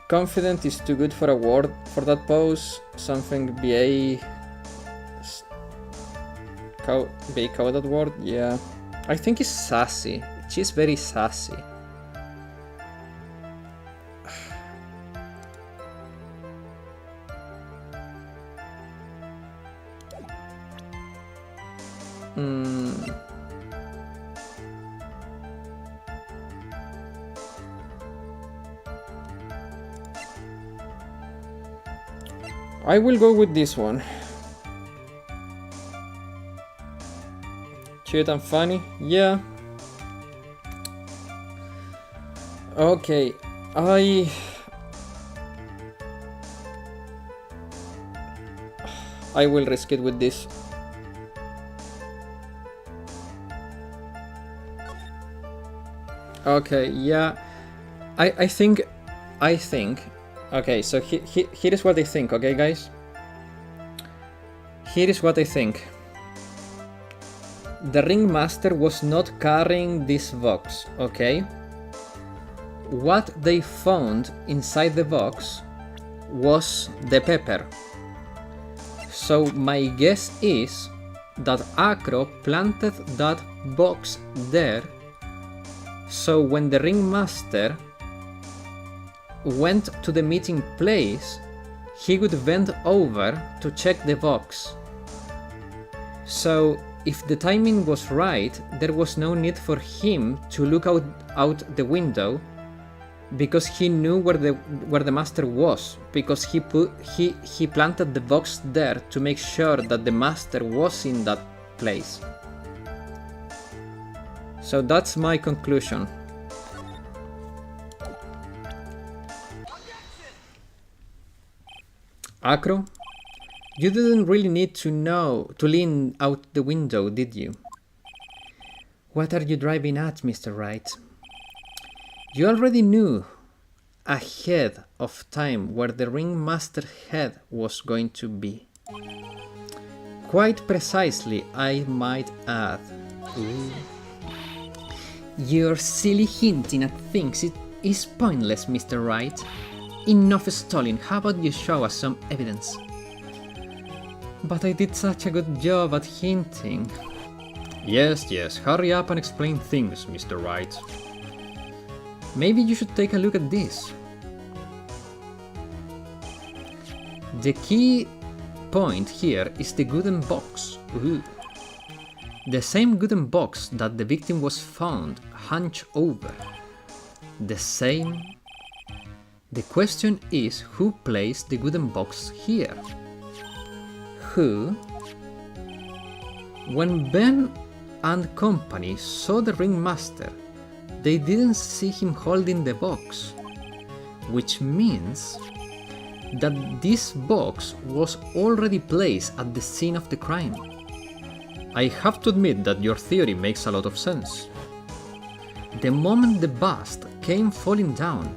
Confident is too good for a word for that pose. Something BA coded word, yeah. I think it's sassy. She's very sassy. I will go with this one. Cute and funny, yeah. Okay, I will risk it with this. Okay, yeah. I think. Okay, so here is what I think, okay, guys? Here is what I think. The ringmaster was not carrying this box, okay? What they found inside the box was the pepper. So my guess is that Acro planted that box there, so when the ringmaster went to the meeting place, he would bend over to check the box. So if the timing was right, there was no need for him to look out the window, because he knew where the master was, because he planted the box there to make sure that the master was in that place. So that's my conclusion. Acro, you didn't really need to lean out the window, did you? What are you driving at, Mr. Wright? You already knew ahead of time where the ringmaster's head was going to be. Quite precisely, I might add. Ooh. Your silly hinting at things is pointless, Mr. Wright. Enough stalling, how about you show us some evidence? But I did such a good job at hinting. Yes, hurry up and explain things, Mr. Wright. Maybe you should take a look at this. The key point here is the wooden box. Ooh. The same wooden box that the victim was found hunched over. The same. The question is, who placed the wooden box here? Who? When Ben and company saw the ringmaster, they didn't see him holding the box, which means that this box was already placed at the scene of the crime. I have to admit that your theory makes a lot of sense. The moment the bust came falling down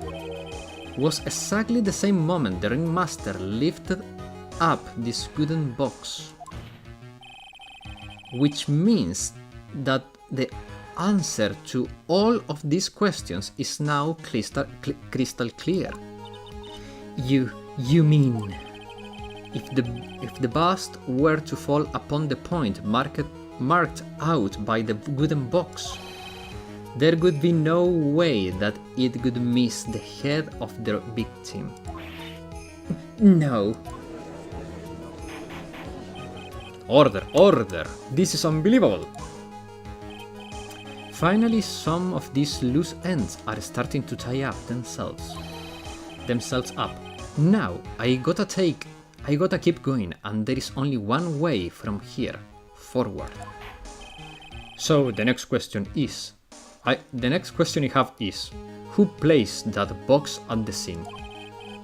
was exactly the same moment the ringmaster lifted up this wooden box. which means that the answer to all of these questions is now crystal clear. You mean if the bust were to fall upon the point marked out by the wooden box, there would be no way that it would miss the head of the victim. No. Order! This is unbelievable! Finally, some of these loose ends are starting to tie up themselves up. Now, I gotta keep going, and there is only one way from here forward. So the next question I have is, who placed that box at the scene?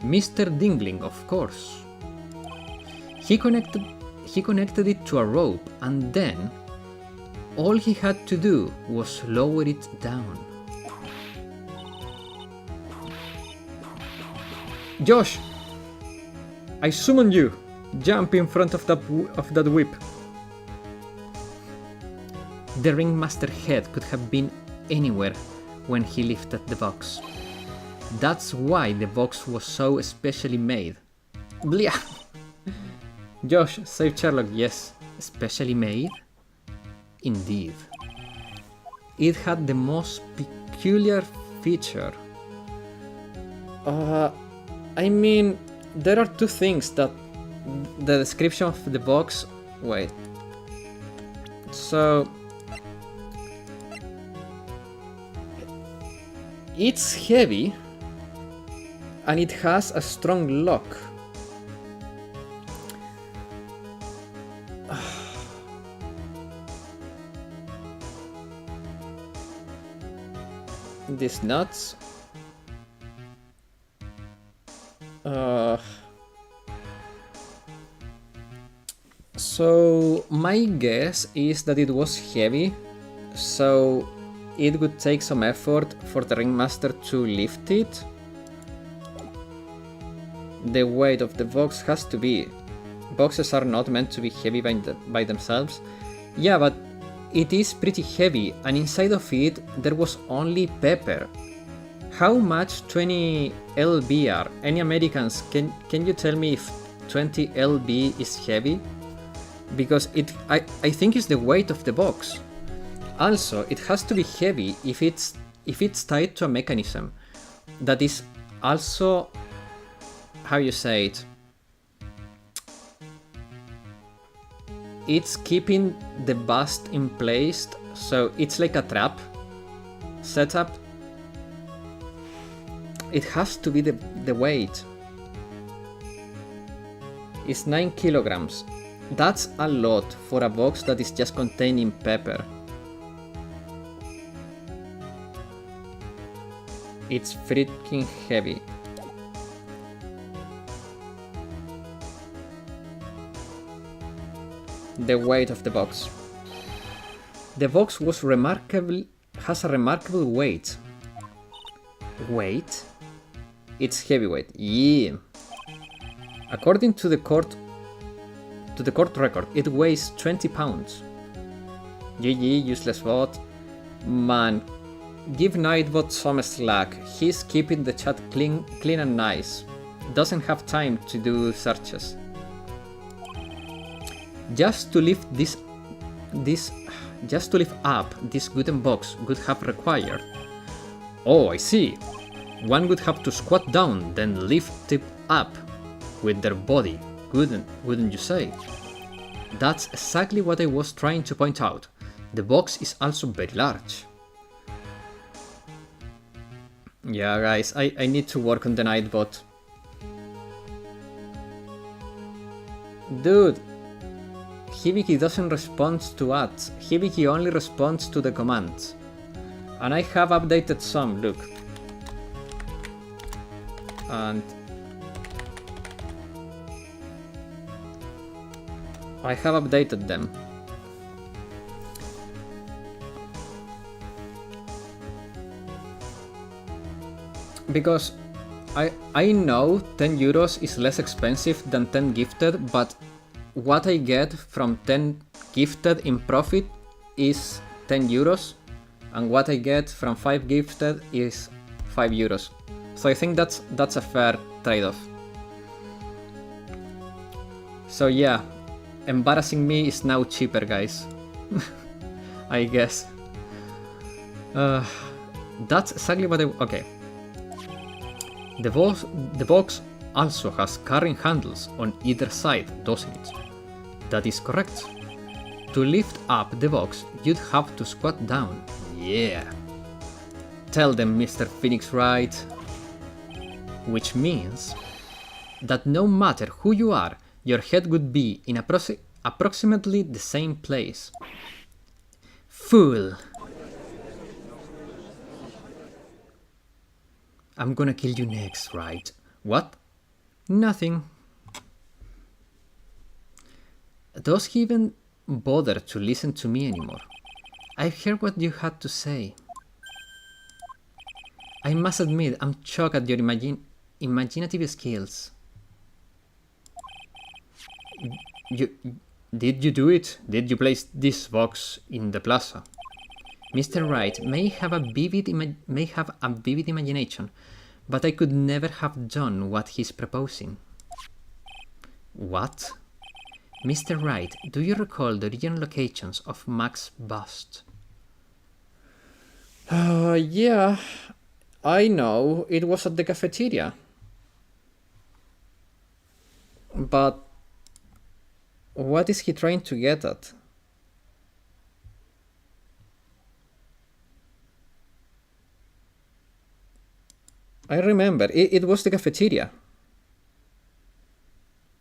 Mr. Dingling, of course. He connected it to a rope, and then all he had to do was lower it down. Josh! I summon you! Jump in front of that whip. The ringmaster head could have been anywhere when he lifted the box. That's why the box was so specially made. Blia! Josh, save Sherlock, yes. Specially made? Indeed. It had the most peculiar feature. I mean, there are two things that the description of the box... Wait. So... It's heavy, and it has a strong lock. These nuts. So my guess is that it was heavy, so it would take some effort for the ringmaster to lift it. The weight of the box has to be... Boxes are not meant to be heavy by themselves. Yeah, but it is pretty heavy, and inside of it there was only pepper. How much 20 lb are? Any Americans, can you tell me if 20 lb is heavy? Because I think it's the weight of the box. Also, it has to be heavy if it's tied to a mechanism that is also, how you say it, it's keeping the bust in place, so it's like a trap setup. It has to be the weight. It's 9 kilograms. That's a lot for a box that is just containing pepper. It's freaking heavy. The weight of the box. The box has a remarkable weight. Weight? It's heavyweight. Yeah. According to the court record, it weighs 20 pounds. GG, useless bot. Man, give Nightbot some slack. He's keeping the chat clean and nice. Doesn't have time to do searches. Just to lift up this wooden box would have required... Oh, I see. One would have to squat down, then lift it up with their body. Wouldn't you say? That's exactly what I was trying to point out. The box is also very large. Yeah, guys, I need to work on the Nightbot. Dude, Hibiki doesn't respond to ads. Hibiki only responds to the commands. And I have updated some, look. And I have updated them. Because I know 10 euros is less expensive than 10 gifted, but what I get from 10 gifted in profit is 10 euros, and what I get from 5 gifted is 5 euros. So I think that's a fair trade-off. So yeah, embarrassing me is now cheaper, guys. I guess. That's exactly what I... Okay. The box also has carrying handles on either side, doesn't it? That is correct. To lift up the box, you'd have to squat down. Yeah. Tell them, Mr. Phoenix Wright. Which means that no matter who you are, your head would be in approximately the same place. Fool! I'm gonna kill you next, right? What? Nothing. Does he even bother to listen to me anymore? I've heard what you had to say. I must admit, I'm shocked at your imaginative skills. Did you do it? Did you place this box in the plaza? Mr. Wright may have a vivid imagination, but I could never have done what he's proposing. What? Mr. Wright, do you recall the original locations of Mac's bust? Yeah, I know. It was at the cafeteria. But what is he trying to get at? I remember, it was the cafeteria.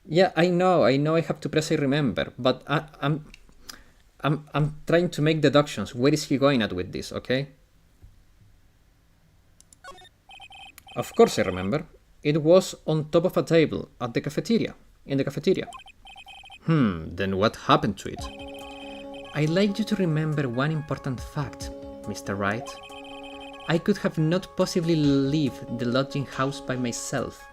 Yeah, I know I have to press I remember, but I'm trying to make deductions. Where is he going at with this, okay? Of course I remember. It was on top of a table at the cafeteria, in the cafeteria. Then what happened to it? I'd like you to remember one important fact, Mr. Wright. I could have not possibly left the lodging house by myself.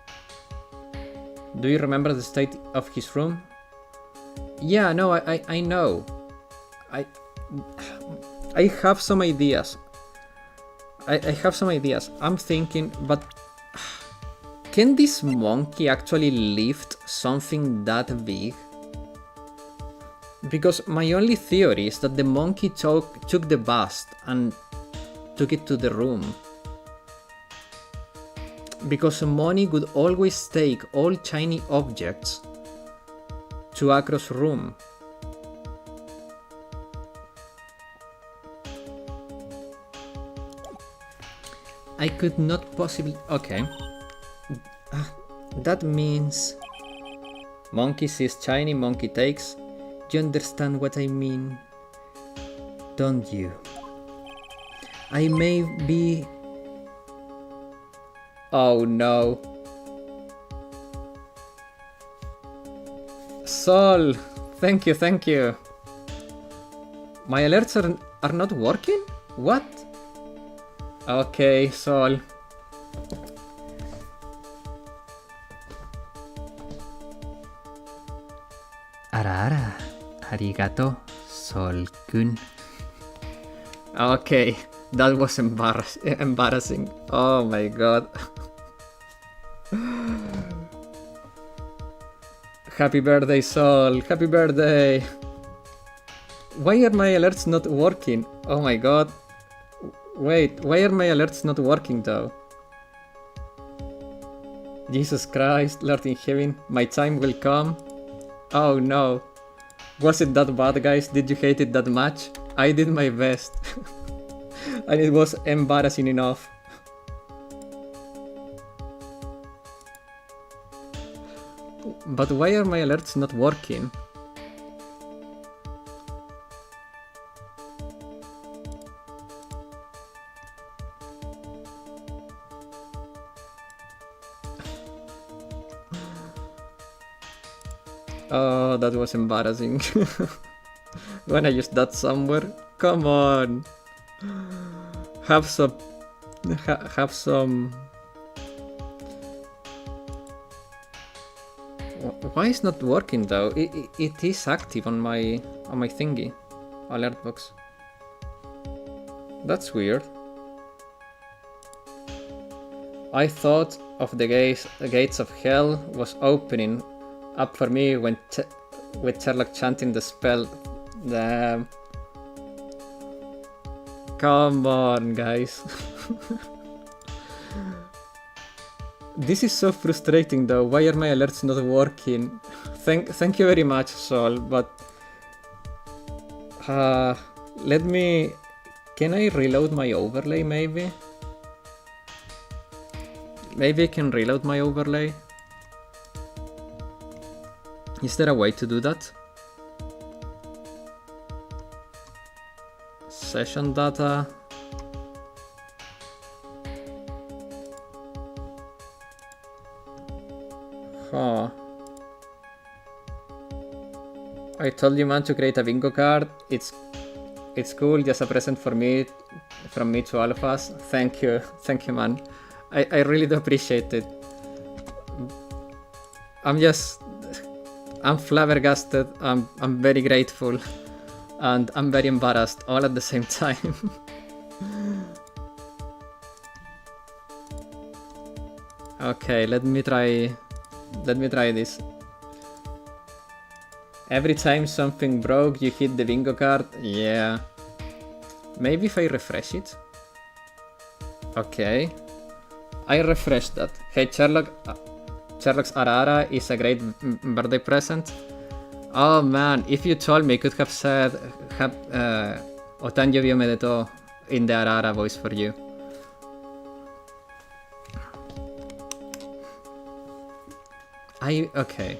Do you remember the state of his room? Yeah, no, I know. I have some ideas. I have some ideas. I'm thinking, but can this monkey actually lift something that big? Because my only theory is that the monkey took the bust and took it to the room. Because money would always take all shiny objects to Acro's room. I could not possibly... Okay. That means... Monkey sees shiny, monkey takes. You understand what I mean, don't you? I may be... Oh no. Sol, thank you. My alerts are not working? What? Okay, Sol. Ara, arigato, Sol-kun. Okay, that was embarrassing. Oh my god. Happy birthday, Sol. Happy birthday. Why are my alerts not working? Oh my god. Wait, why are my alerts not working though? Jesus Christ, Lord in heaven, my time will come. Oh no. Was it that bad, guys? Did you hate it that much? I did my best. And it was embarrassing enough. But why are my alerts not working? Oh, that was embarrassing. When I used that somewhere? Come on. Have some... Why is not working though? It is active on my thingy, alert box. That's weird. I thought of the gates of hell was opening up for me when with Sherlock chanting the spell. Damn. Come on, guys. This is so frustrating though. Why are my alerts not working? Thank you very much, Sol, but let me... Can I reload my overlay maybe? Maybe I can reload my overlay? Is there a way to do that? Session data. Huh. I told you, man, to create a bingo card. It's cool, just a present for me, from me to all of us. Thank you, man. I really do appreciate it. I'm flabbergasted. I'm very grateful, and I'm very embarrassed all at the same time. Okay, let me try this. Every time something broke, you hit the bingo card. Yeah. Maybe if I refresh it. Okay. I refreshed that. Hey Sherlock. Sherlock's Arara is a great birthday present. Oh man, if you told me, I could have said Otanjo Biomedeto in the Arara voice for you. Okay.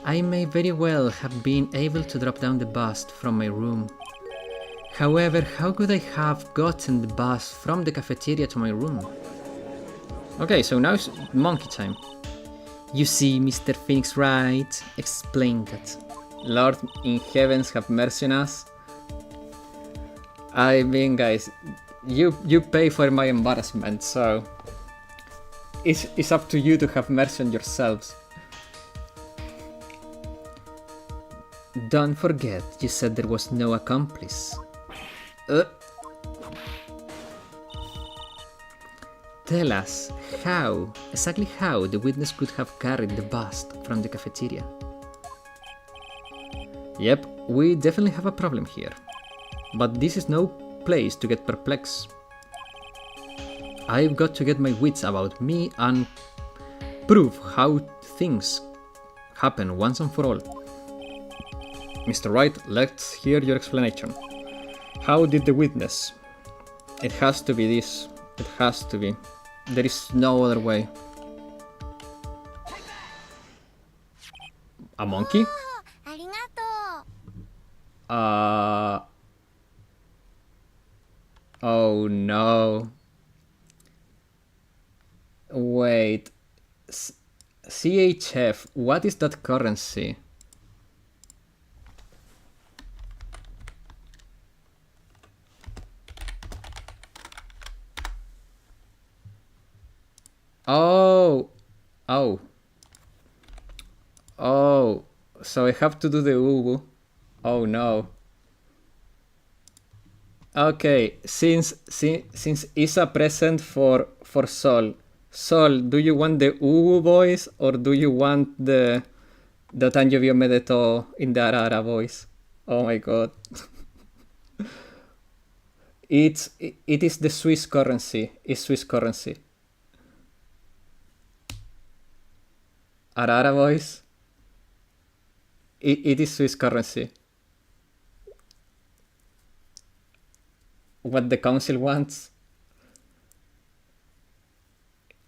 I may very well have been able to drop down the bust from my room. However, how could I have gotten the bust from the cafeteria to my room? Okay, so now it's monkey time. You see, Mr. Phoenix Wright, explain that. Lord in heavens have mercy on us. I mean, guys, you pay for my embarrassment, so it's up to you to have mercy on yourselves. Don't forget, you said there was no accomplice. Tell us exactly how the witness could have carried the bust from the cafeteria. Yep, we definitely have a problem here. But this is no place to get perplexed. I've got to get my wits about me and prove how things happen once and for all. Mr. Wright, let's hear your explanation. How did the witness? It has to be this. It has to be. There is no other way. A monkey? Oh no. Wait. CHF, what is that currency? Oh, so I have to do the uwu. Oh no. Okay, since it's a present for Sol. Sol, do you want the uwu voice or do you want the Tanjo Biomedeto in the Arara voice? Oh my god. It is the Swiss currency. It's Swiss currency. Arara voice. It is Swiss currency. What the council wants.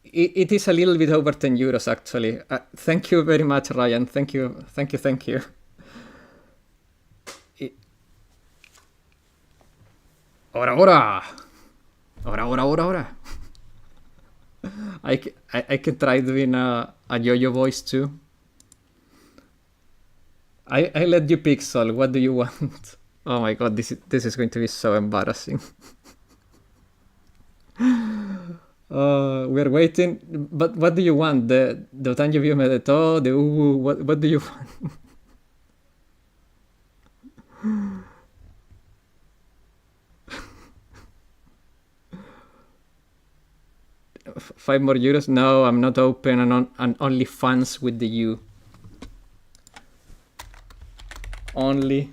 It is a little bit over 10 euros actually. Thank you very much, Ryan. Thank you. Ora. I can try doing a yo-yo voice too. I let you pick, Sol. What do you want? Oh my god, this is going to be so embarrassing. We're waiting. But what do you want? The Otanjo Viome de To, the Uwu, what do you want? 5 more euros? No, I'm not open and only fans with the U. Only.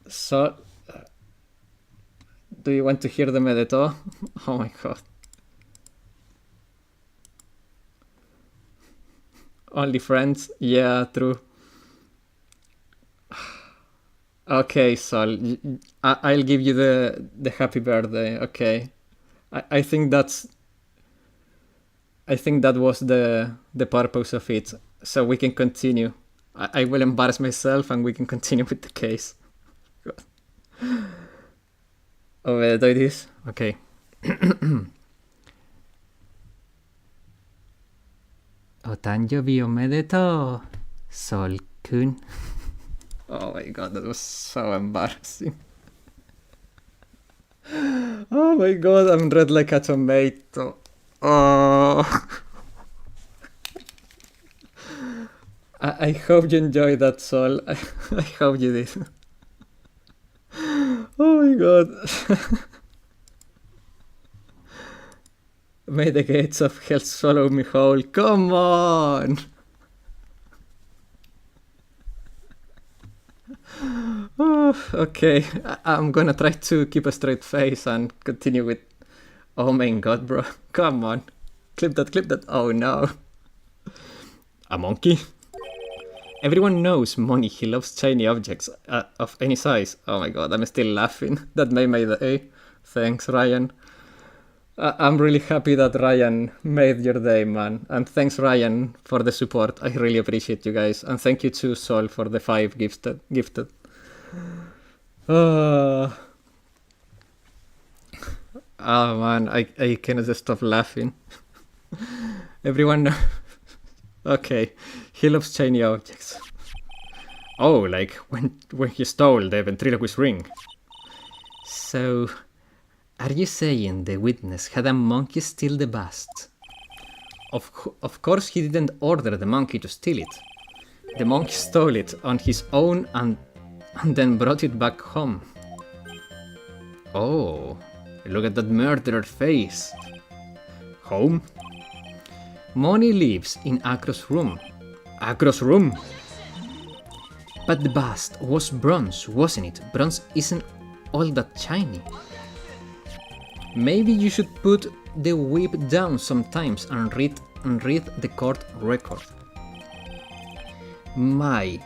So, do you want to hear the Medeto? Oh my god. Only friends? Yeah, true. Okay, Sol, I'll give you the happy birthday. Okay, I think that was the purpose of it. So we can continue. I will embarrass myself and we can continue with the case. Oh, wait, do this? Okay. Otanjobi omedeto, Sol-kun. Oh my god, that was so embarrassing. Oh my god, I'm red like a tomato. Oh. I hope you enjoyed that, Sol. I hope you did. Oh my god. May the gates of hell swallow me whole. Come on! Oh, okay, I'm gonna try to keep a straight face and continue with... Oh my god, bro. Come on. Clip that. Oh no. A monkey? Everyone knows Money, he loves shiny objects of any size. Oh my god, I'm still laughing. That made my day. Thanks, Ryan. I'm really happy that Ryan made your day, man. And thanks, Ryan, for the support. I really appreciate you guys. And thank you to Sol for the 5 gifted. Oh man, I cannot stop laughing. Everyone... Okay, he loves shiny objects. Oh, like when he stole the ventriloquist ring. So, are you saying the witness had a monkey steal the bust? Of course he didn't order the monkey to steal it. The monkey stole it on his own and then brought it back home. Oh, look at that murderer face. Home? Money lives in Acro's room. Acro's room? But the bust was bronze, wasn't it? Bronze isn't all that shiny. Maybe you should put the whip down sometimes and read the court record. My,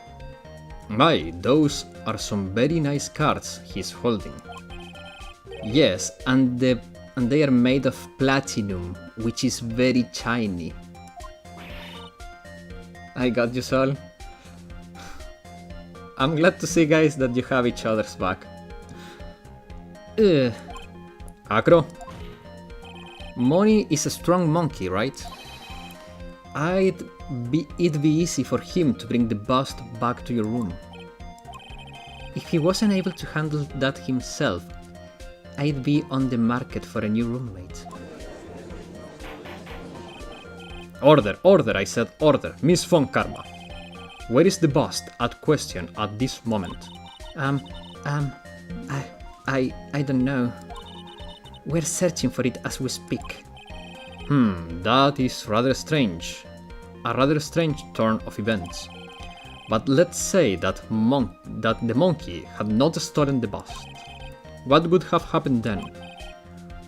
those are some very nice cards he's holding. Yes, and they are made of platinum, which is very shiny. I got you, Sol. I'm glad to see, guys, that you have each other's back. Acro. Money is a strong monkey, right? It'd be easy for him to bring the bust back to your room. If he wasn't able to handle that himself, I'd be on the market for a new roommate. Order, I said order. Miss Von Karma. Where is the bust at question at this moment? I don't know. We're searching for it as we speak. That is rather strange. A rather strange turn of events. But let's say that the monkey had not stolen the bust. What would have happened then?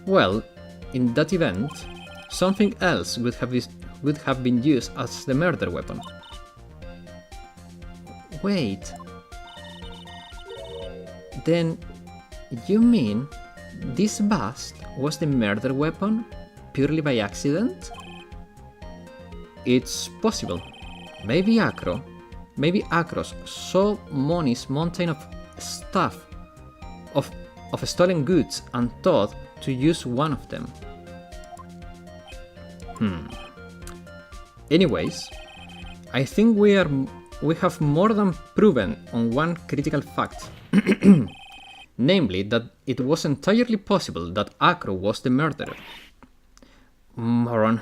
Well, in that event, something else would have been used as the murder weapon. Wait. Then, you mean this bust was the murder weapon purely by accident? It's possible. Maybe Acros saw Money's mountain of stuff, of stolen goods and thought to use one of them. Anyways, I think we have more than proven on one critical fact. namely that it was entirely possible that Acro was the murderer. Moron.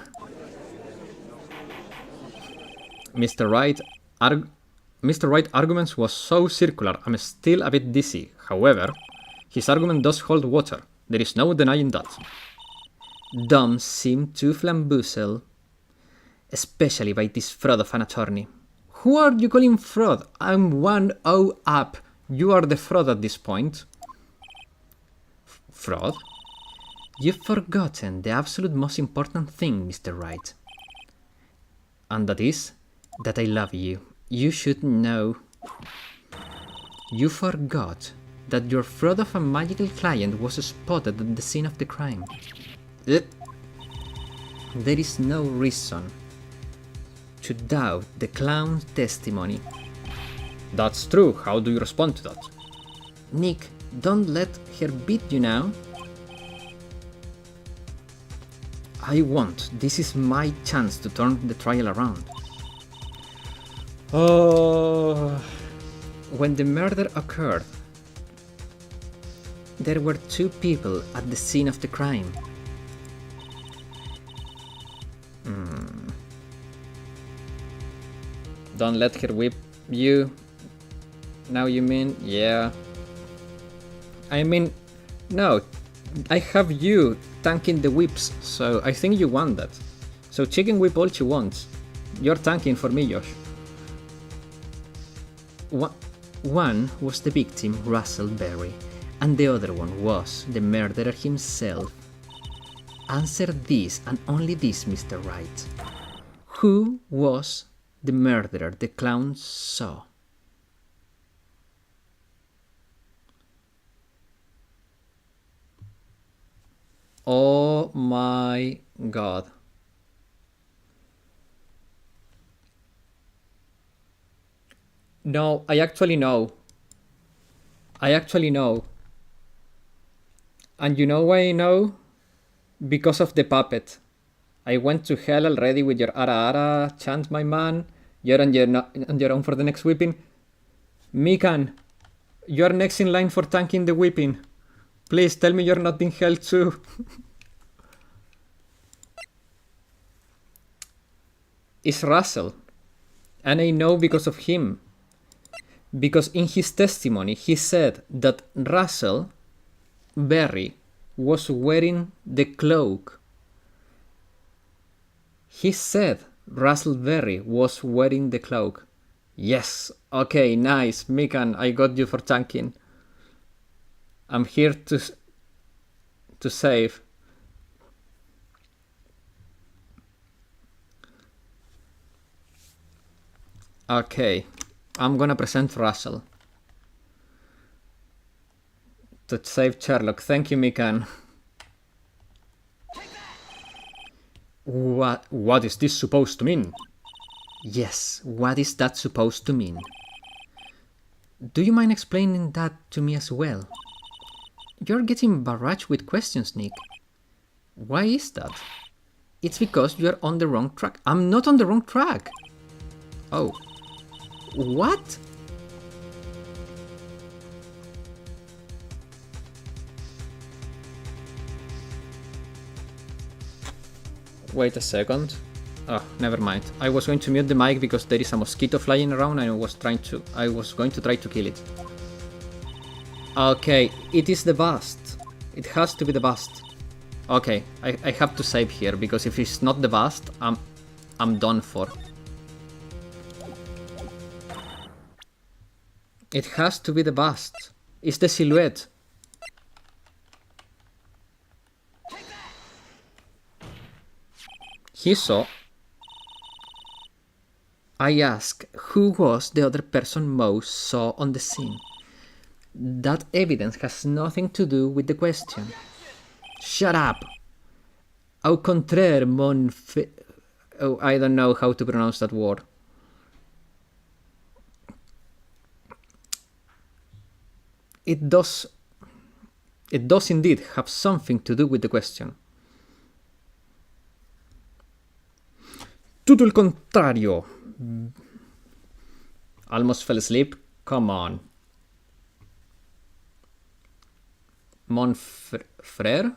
Mr. Wright's arguments was so circular, I'm still a bit dizzy. However, his argument does hold water. There is no denying that. Dom seemed too flamboozled, especially by this fraud of an attorney. Who are you calling fraud? I'm 1-0 up. You are the fraud at this point. Fraud? You've forgotten the absolute most important thing, Mr. Wright. And that is that I love you. You should know. You forgot that your fraud of a magical client was spotted at the scene of the crime. There is no reason to doubt the clown's testimony. That's true. How do you respond to that? Nick, don't let her beat you now. I won't. This is my chance to turn the trial around. When the murder occurred, there were 2 people at the scene of the crime. Don't let her whip you. Now you mean? Yeah. I mean, no. I have you tanking the whips, so I think you want that. So chicken whip all she wants. You're tanking for me, Josh. One was the victim, Russell Berry, and the other one was the murderer himself. Answer this and only this, Mr. Wright. Who was the murderer the clown saw? Oh my god. No, I actually know. And you know why I know? Because of the puppet. I went to hell already with your ara ara chant, my man. You're on your own for the next whipping. Mikan, you're next in line for tanking the whipping. Please tell me you're not in hell too. It's Russell. And I know because of him. Because in his testimony he said that Russell Berry was wearing the cloak. He said Russell Berry was wearing the cloak. Yes, okay, nice, Mikan, I got you for tanking. I'm here to save. Okay, I'm gonna present Russell to save Sherlock. Thank you, Mikan. What is this supposed to mean? Yes, what is that supposed to mean? Do you mind explaining that to me as well? You're getting barraged with questions, Nick. Why is that? It's because you're on the wrong track. I'm not on the wrong track. Oh. What? Wait a second. Oh, never mind. I was going to mute the mic because there is a mosquito flying around and I was going to try to kill it. Okay, it is the bust. It has to be the bust. Okay, I have to save here because if it's not the bust, I'm done for. It has to be the bust. It's the silhouette. He saw. I asked who was the other person Mouse saw on the scene. That evidence has nothing to do with the question. Shut up! Au contraire, mon Oh, I don't know how to pronounce that word. It does indeed have something to do with the question. Tutto il contrario. Almost fell asleep? Come on. Monfrere?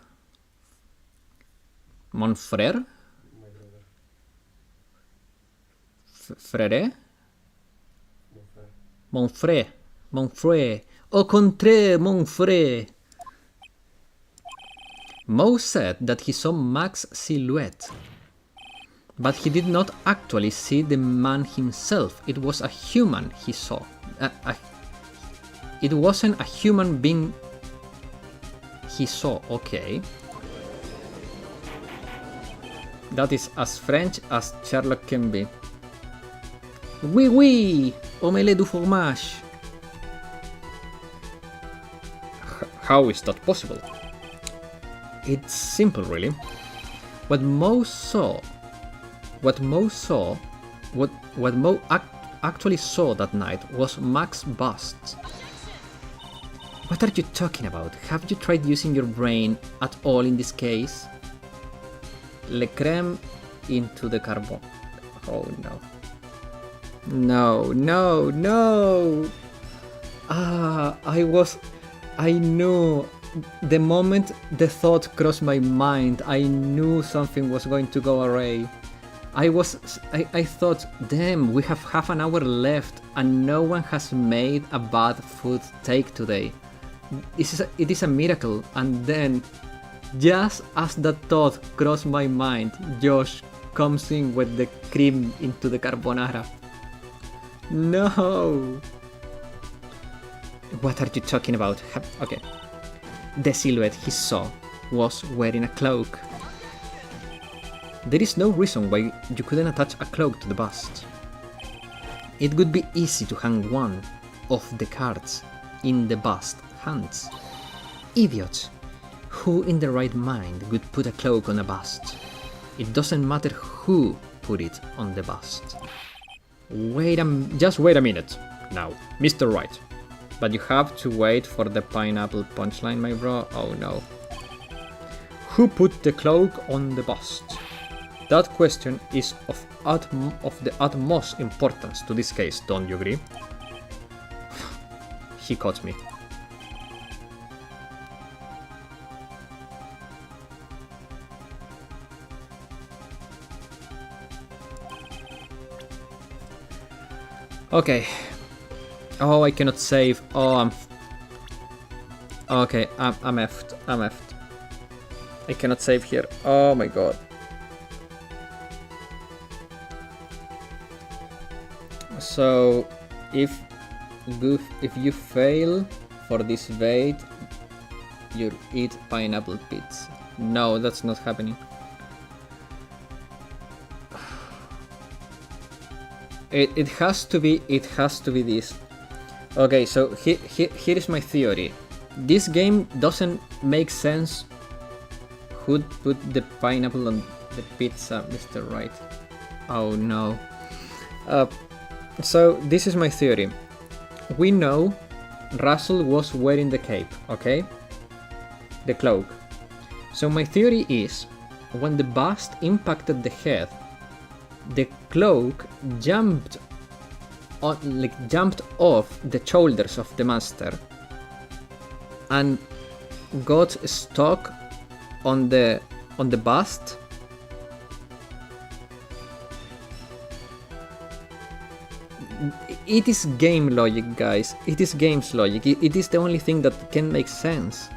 Monfrere? Frere? Monfrere. Monfrere. Au contraire, Monfrere. Mo said that he saw Max's silhouette. But he did not actually see the man himself. It was a human he saw. It wasn't a human being he saw. Okay. That is as French as Sherlock can be. Oui, oui! Omelette du fromage! How is that possible? It's simple, really. What Mo actually saw that night was Max's bust. What are you talking about? Have you tried using your brain at all in this case? Le crème into the carbon. Oh no. No, no, no! I knew. The moment the thought crossed my mind, I knew something was going to go awry. I thought, damn, we have half an hour left and no one has made a bad food take today. It is a miracle. And then, just as that thought crossed my mind, Josh comes in with the cream into the carbonara. No! What are you talking about? Okay. The silhouette he saw was wearing a cloak. There is no reason why you couldn't attach a cloak to the bust. It would be easy to hang one of the cards in the bust hands. Idiots! Who in their right mind would put a cloak on a bust? It doesn't matter who put it on the bust. Just wait a minute now, Mr. Wright. But you have to wait for the pineapple punchline, my bro. Oh no. Who put the cloak on the bust? That question is of the utmost importance to this case, don't you agree? He caught me. Okay. Oh, I cannot save. Oh, okay, I'm effed. I'm effed. I cannot save here. Oh my god. So, if you fail for this bait, you eat pineapple pits. No, that's not happening. It has to be this. Okay, so here is my theory. This game doesn't make sense. Who'd put the pineapple on the pizza, Mr. Wright? Oh no. So this is my theory. We know Russell was wearing the cape, okay? The cloak. So my theory is, when the bust impacted the head, the cloak jumped off the shoulders of the master and got stuck on the bust. It is game logic, guys. It is game's logic. It is the only thing that can make sense.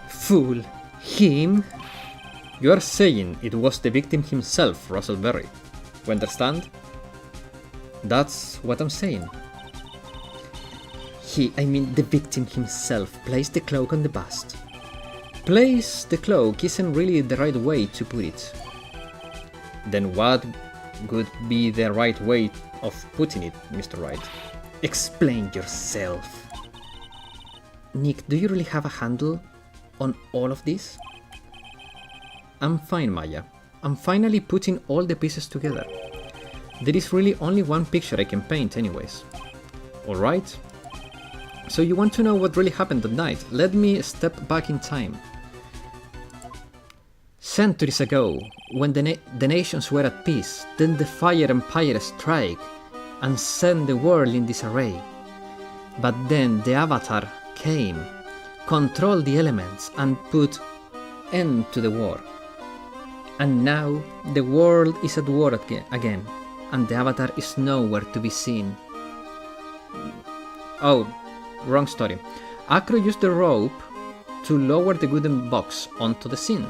Fool him. You are saying it was the victim himself, Russell Berry. You understand? That's what I'm saying. The victim himself, placed the cloak on the bust. Place the cloak isn't really the right way to put it. Then what would be the right way of putting it, Mr. Wright? Explain yourself. Nick, do you really have a handle on all of this? I'm fine, Maya. I'm finally putting all the pieces together. There is really only one picture I can paint anyways. Alright? So you want to know what really happened that night? Let me step back in time. Centuries ago, when the nations were at peace, then the Fire Empire struck and set the world in disarray. But then the Avatar came, controlled the elements, and put end to the war. And now the world is at war again, and the Avatar is nowhere to be seen. Oh, wrong story. Acro used the rope to lower the wooden box onto the scene.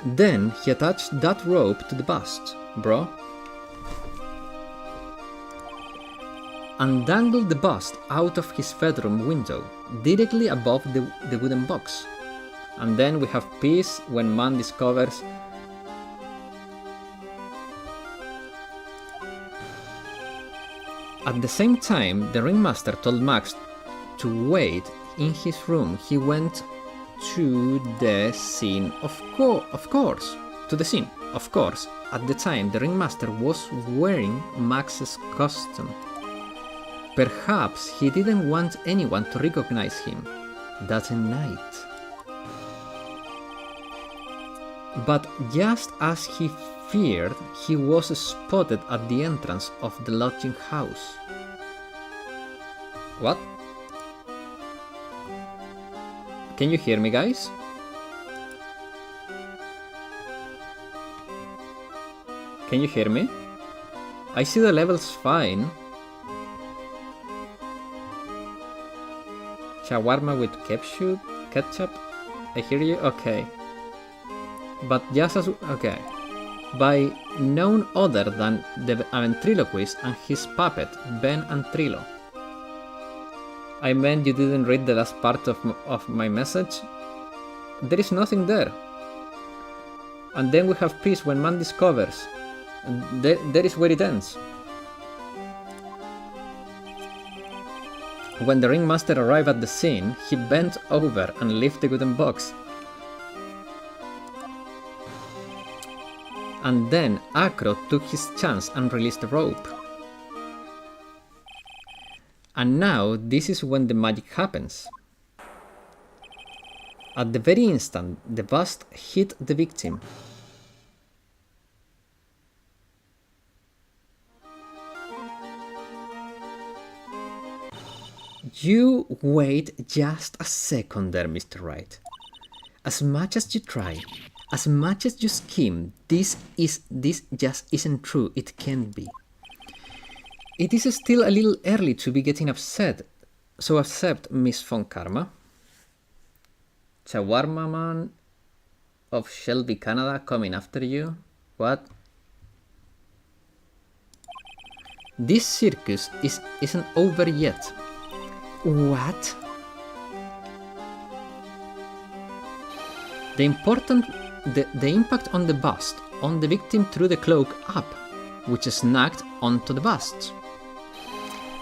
Then he attached that rope to the bust, bro. And dangled the bust out of his bedroom window, directly above the wooden box. And then we have peace when man discovers. At the same time, the ringmaster told Max to wait in his room. He went to the scene, of course. To the scene, of course. At the time, the ringmaster was wearing Max's costume. Perhaps he didn't want anyone to recognize him that night. But just as he feared, he was spotted at the entrance of the lodging house. What? Can you hear me, guys? Can you hear me? I see the levels fine. Shawarma with ketchup? I hear you? Okay. But just as... okay. By none other than the ventriloquist and his puppet, Ben and Trilo. I meant you didn't read the last part of my message? There is nothing there. And then we have peace when man discovers. There is where it ends. When the ringmaster arrived at the scene, he bent over and lifted the wooden box. And then Acro took his chance and released the rope. And now this is when the magic happens. At the very instant the bust hit the victim, you wait just a second there, Mr. Wright. As much as you try, as much as you scheme, this just isn't true. It can't be. It is still a little early to be getting upset, so accept Miss Von Karma. Shawarma man of Shelby, Canada, coming after you? What? This circus isn't over yet. What? The impact on the bust, on the victim threw the cloak up, which snagged onto the bust.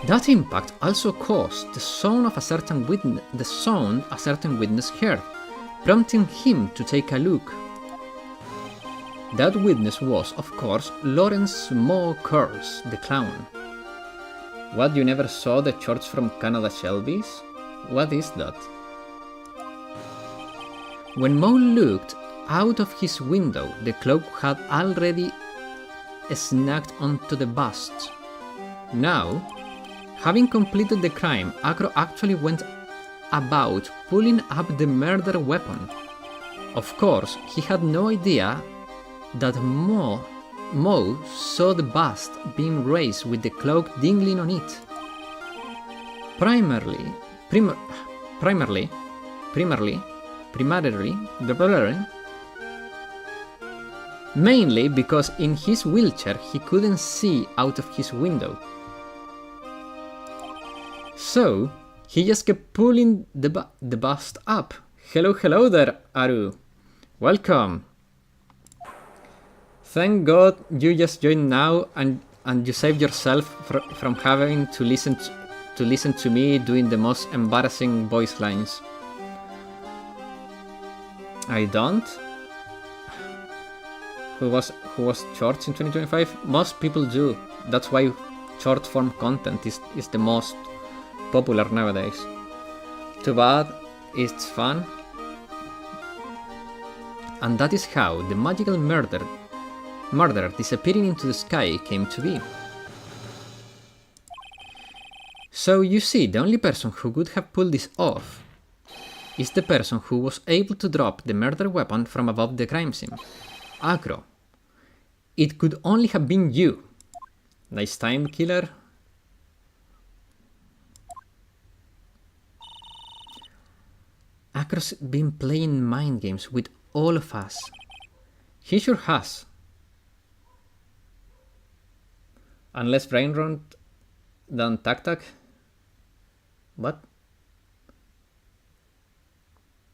That impact also caused the sound a certain witness heard, prompting him to take a look. That witness was, of course, Lawrence Mo Curls, the clown. What, you never saw the church from Canada Shelby's? What is that? When Mo looked out of his window, the cloak had already snagged onto the bust. Now, having completed the crime, Acro actually went about pulling up the murder weapon. Of course, he had no idea that Mo saw the bust being raised with the cloak dangling on it. Primarily, mainly because in his wheelchair he couldn't see out of his window. So he just kept pulling the bust up. Hello there, Aru. Welcome. Thank God you just joined now and you saved yourself from having to listen to me doing the most embarrassing voice lines. I don't. Who was short in 2025? Most people do. That's why short form content is the most popular nowadays. Too bad, it's fun. And that is how the magical murderer disappearing into the sky came to be. So you see, the only person who could have pulled this off is the person who was able to drop the murder weapon from above the crime scene. Acro. It could only have been you. Nice time, killer. Acro's been playing mind games with all of us. He sure has. Unless brain rot, then tac. What?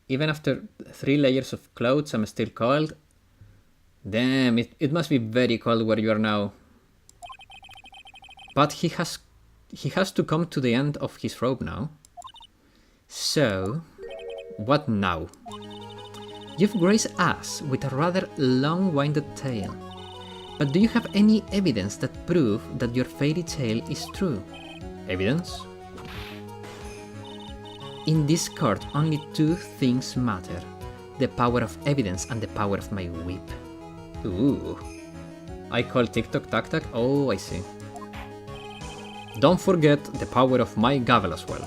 Even after 3 layers of clothes, I'm still cold? Damn, it must be very cold where you are now. But he has to come to the end of his rope now. So, what now? You've graced us with a rather long-winded tale. But do you have any evidence that prove that your fairy tale is true? Evidence? In this court, only 2 things matter. The power of evidence and the power of my whip. Ooh. I call TikTok tac. Oh, I see. Don't forget the power of my gavel as well.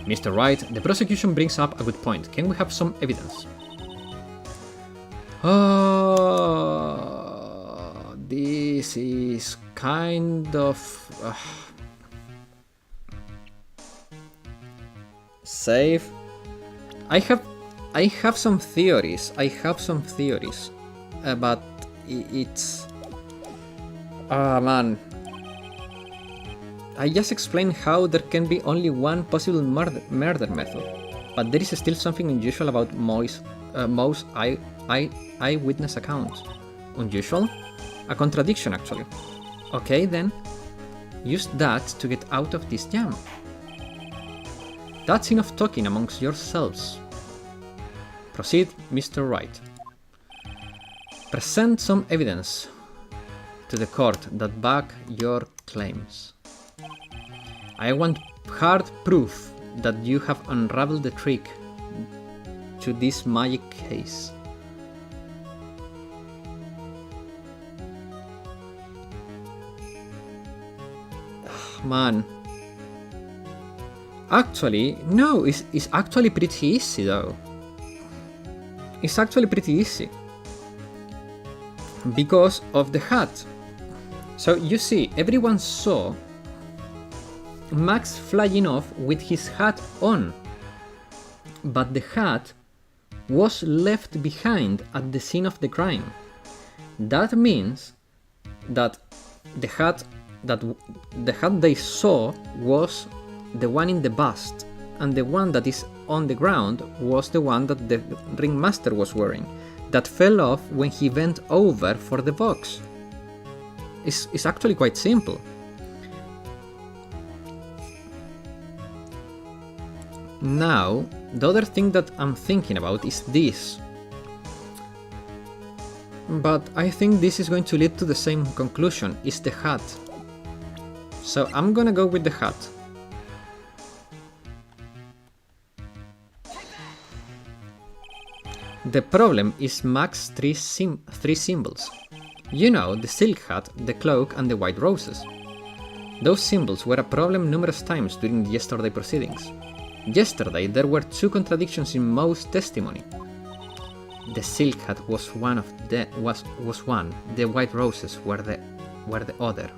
Mr. Wright, the prosecution brings up a good point. Can we have some evidence? This is kind of... Safe. I have some theories. But it's... man. I just explained how there can be only one possible murder method, but there is still something unusual about most eyewitness accounts. Unusual? A contradiction, actually. Okay, then. Use that to get out of this jam. That's enough talking amongst yourselves. Proceed, Mr. Wright. Present some evidence to the court that back your claims. I want hard proof that you have unraveled the trick to this magic case. Man. Actually, no, it's actually pretty easy though. It's actually pretty easy. Because of the hat. So you see, everyone saw Max flying off with his hat on. But the hat was left behind at the scene of the crime. That means that the hat they saw was the one in the bust, and the one that is on the ground was the one that the ringmaster was wearing, that fell off when he bent over for the box. It's actually quite simple. Now, the other thing that I'm thinking about is this. But I think this is going to lead to the same conclusion, is the hat. So I'm gonna go with the hat. The problem is Max's three symbols. You know, the silk hat, the cloak and the white roses. Those symbols were a problem numerous times during yesterday's proceedings. Yesterday there were 2 contradictions in Moe's testimony. The silk hat was one, the white roses were the other.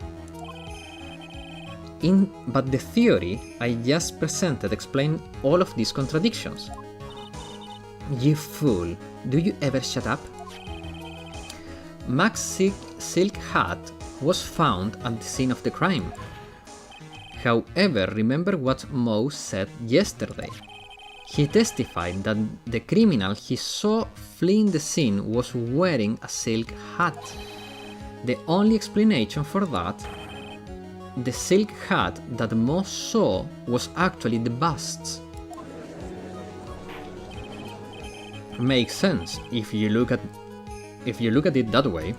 But the theory I just presented explained all of these contradictions. You fool, do you ever shut up? Max's silk hat was found at the scene of the crime. However, remember what Moe said yesterday. He testified that the criminal he saw fleeing the scene was wearing a silk hat. The only explanation for that, the silk hat that Moe saw was actually the bust's. Makes sense if you look at it that way.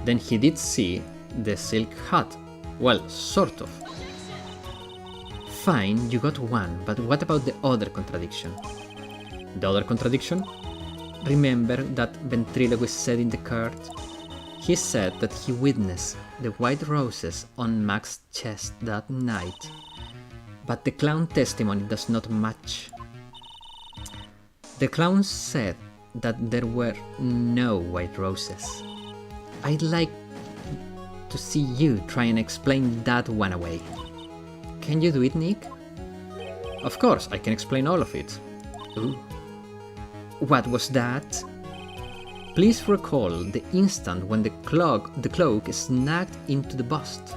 Then he did see the silk hat. Well, sort of. Fine, you got one, but what about the other contradiction? The other contradiction? Remember that ventriloquist said in the court? He said that he witnessed the white roses on Max's chest that night. but the clown testimony does not match. The clown said that there were no white roses. I'd like to see you try and explain that one away. Can you do it, Nick? Of course, I can explain all of it. Ooh. What was that? Please recall the instant when the cloak snagged into the bust.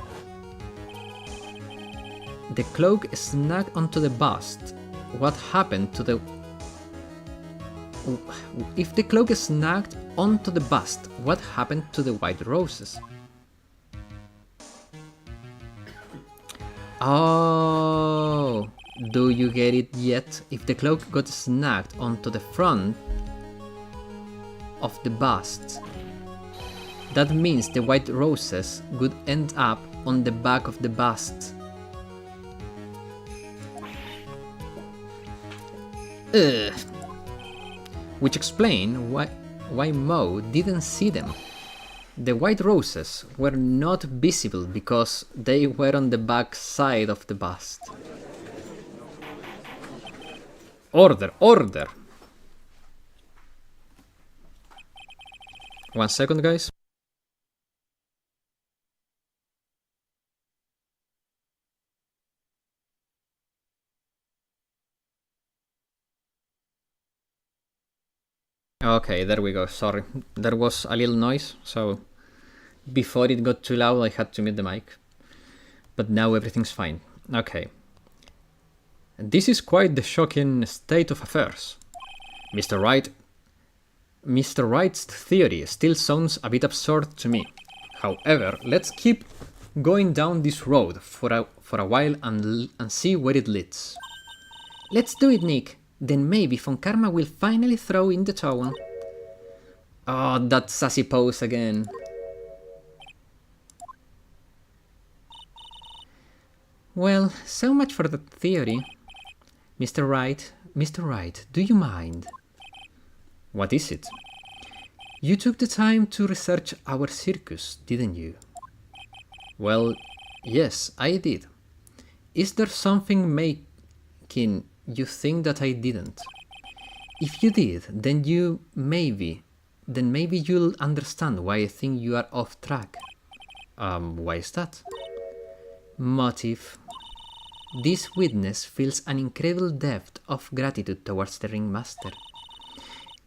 The cloak snagged onto the bust. What happened to the... If the cloak snagged onto the bust, what happened to the white roses? Oh, do you get it yet? If the cloak got snagged onto the front of the bust, that means the white roses would end up on the back of the bust. Ugh. Which explain why Mo didn't see them. The white roses were not visible because they were on the back side of the bust. Order, order! 1 second, guys. Okay, there we go, sorry. There was a little noise, so before it got too loud I had to mute the mic. But now everything's fine. Okay. This is quite the shocking state of affairs. Mr. Wright's theory still sounds a bit absurd to me. However, let's keep going down this road for a while and see where it leads. Let's do it, Nick. Then maybe Von Karma will finally throw in the towel. Oh, that sassy pose again. Well, so much for the theory. Mr. Wright, do you mind? What is it? You took the time to research our circus, didn't you? Well, yes, I did. Is there something making you think that I didn't? If you did, then maybe you'll understand why I think you are off track. Why is that? Motive. This witness feels an incredible depth of gratitude towards the ringmaster.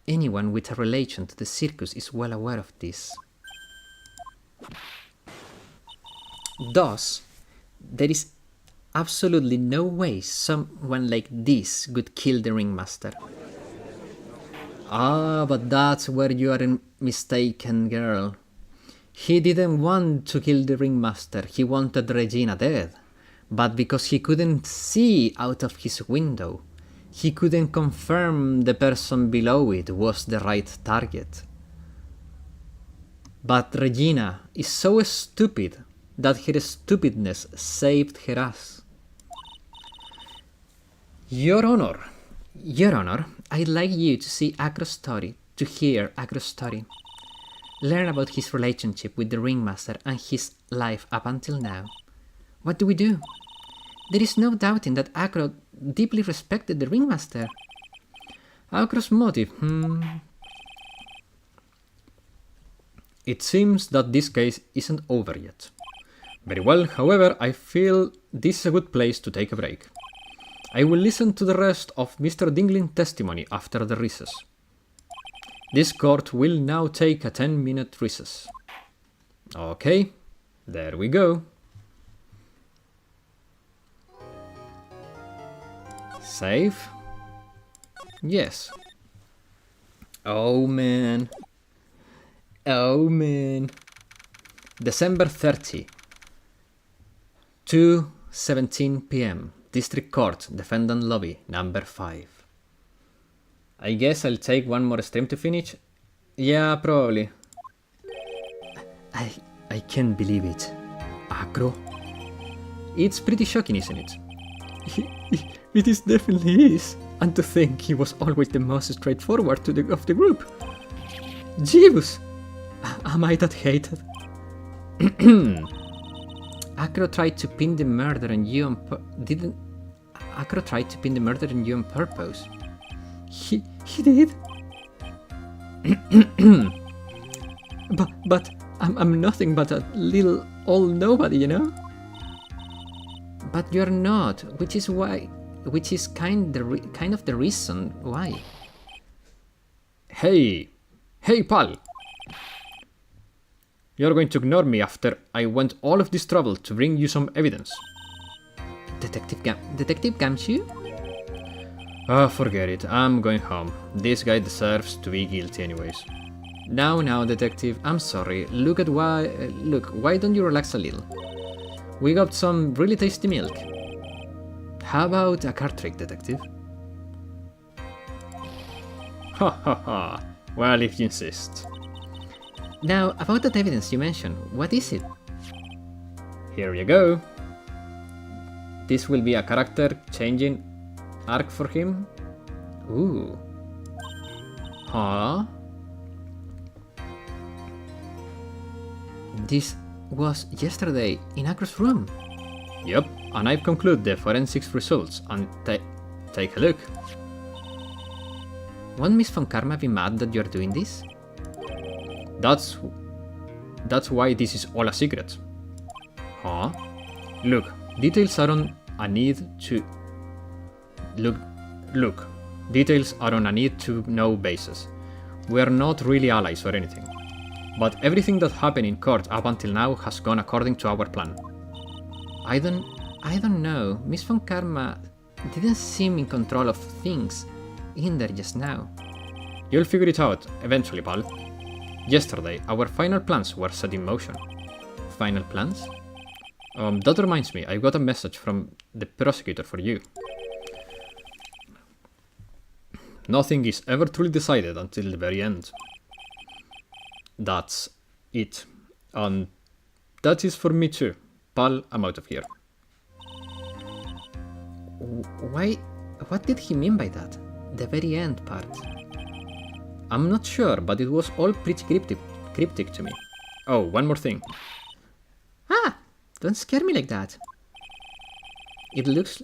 Anyone with a relation to the circus is well aware of this. Thus, there is absolutely no way someone like this would kill the ringmaster. Ah, but that's where you are mistaken, girl. He didn't want to kill the ringmaster, he wanted Regina dead. But because he couldn't see out of his window, he couldn't confirm the person below it was the right target. But Regina is so stupid that her stupidness saved her ass. Your Honor, I'd like you to see Acro's story, to hear Acro's story. Learn about his relationship with the ringmaster and his life up until now. What do we do? There is no doubting that Acro deeply respected the ringmaster. Acro's motive, It seems that this case isn't over yet. Very well, however, I feel this is a good place to take a break. I will listen to the rest of Mr. Dingling's testimony after the recess. This court will now take a 10-minute recess. Okay, there we go. Save? Yes. Oh man. December 30. 2:17 p.m. District Court, Defendant Lobby, number 5. I guess I'll take one more stream to finish. Yeah, probably. I can't believe it. Acro? It's pretty shocking, isn't it? It is definitely is. And to think he was always the most straightforward of the group. Jeebus! Am I that hated? Acro tried to pin the murder on you on Acro tried to pin the murder on you on purpose. He did? but I'm nothing but a little old nobody, you know? But you're not, which is kind of the reason why. Hey, pal! You're going to ignore me after I went all of this trouble to bring you some evidence. Detective Gamshu? Forget it. I'm going home. This guy deserves to be guilty anyways. Now, detective, I'm sorry. Look, why don't you relax a little? We got some really tasty milk. How about a card trick, detective? Ha ha ha. Well, if you insist. Now, about that evidence you mentioned, what is it? Here you go. This will be a character changing arc for him. Ooh. Huh? This was yesterday in Acro's room. Yep, and I've concluded the forensics results and take a look. Won't Miss Von Karma be mad that you're doing this? That's why this is all a secret. Huh? Look, details are on a need to... Look, details are on a need-to-know basis. We're not really allies or anything. But everything that happened in court up until now has gone according to our plan. I don't know. Miss Von Karma didn't seem in control of things in there just now. You'll figure it out eventually, pal. Yesterday, our final plans were set in motion. Final plans? That reminds me, I got a message from the prosecutor for you. Nothing is ever truly decided until the very end. That's it. And that is for me too. Pal, I'm out of here. Why? What did he mean by that? The very end part? I'm not sure, but it was all pretty cryptic to me. Oh, one more thing. Ah! Don't scare me like that. It looks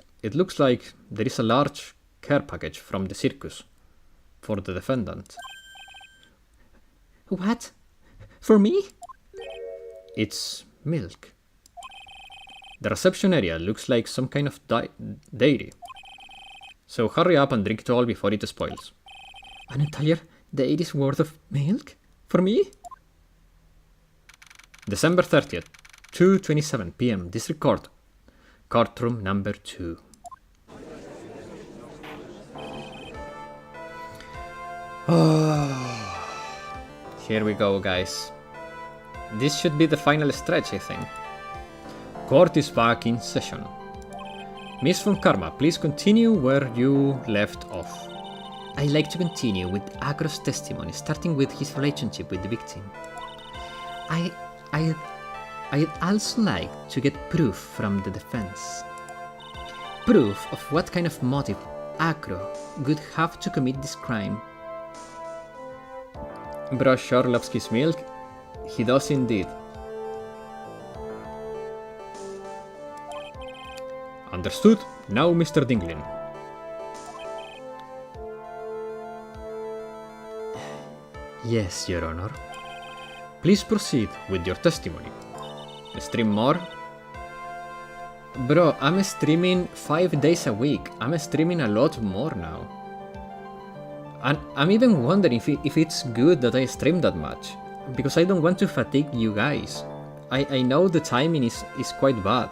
like there is a large care package from the circus for the defendant. What? For me? It's milk. The reception area looks like some kind of dairy. So hurry up and drink it all before it spoils. An entire dairy's worth of milk? For me? December 30th, 2:27 p.m. District Court. Courtroom number 2. Here we go, guys. This should be the final stretch, I think. Court is back in session. Miss Von Karma, please continue where you left off. I'd like to continue with Acro's testimony, starting with his relationship with the victim. I'd also like to get proof from the defense. Proof of what kind of motive Acro would have to commit this crime. Bro sure loves his milk. He does indeed. Understood. Now, Mr. Dinglin. Yes, Your Honor. Please proceed with your testimony. Stream more? Bro, I'm streaming 5 days a week. I'm streaming a lot more now. And I'm even wondering if it's good that I stream that much. Because I don't want to fatigue you guys. I know the timing is quite bad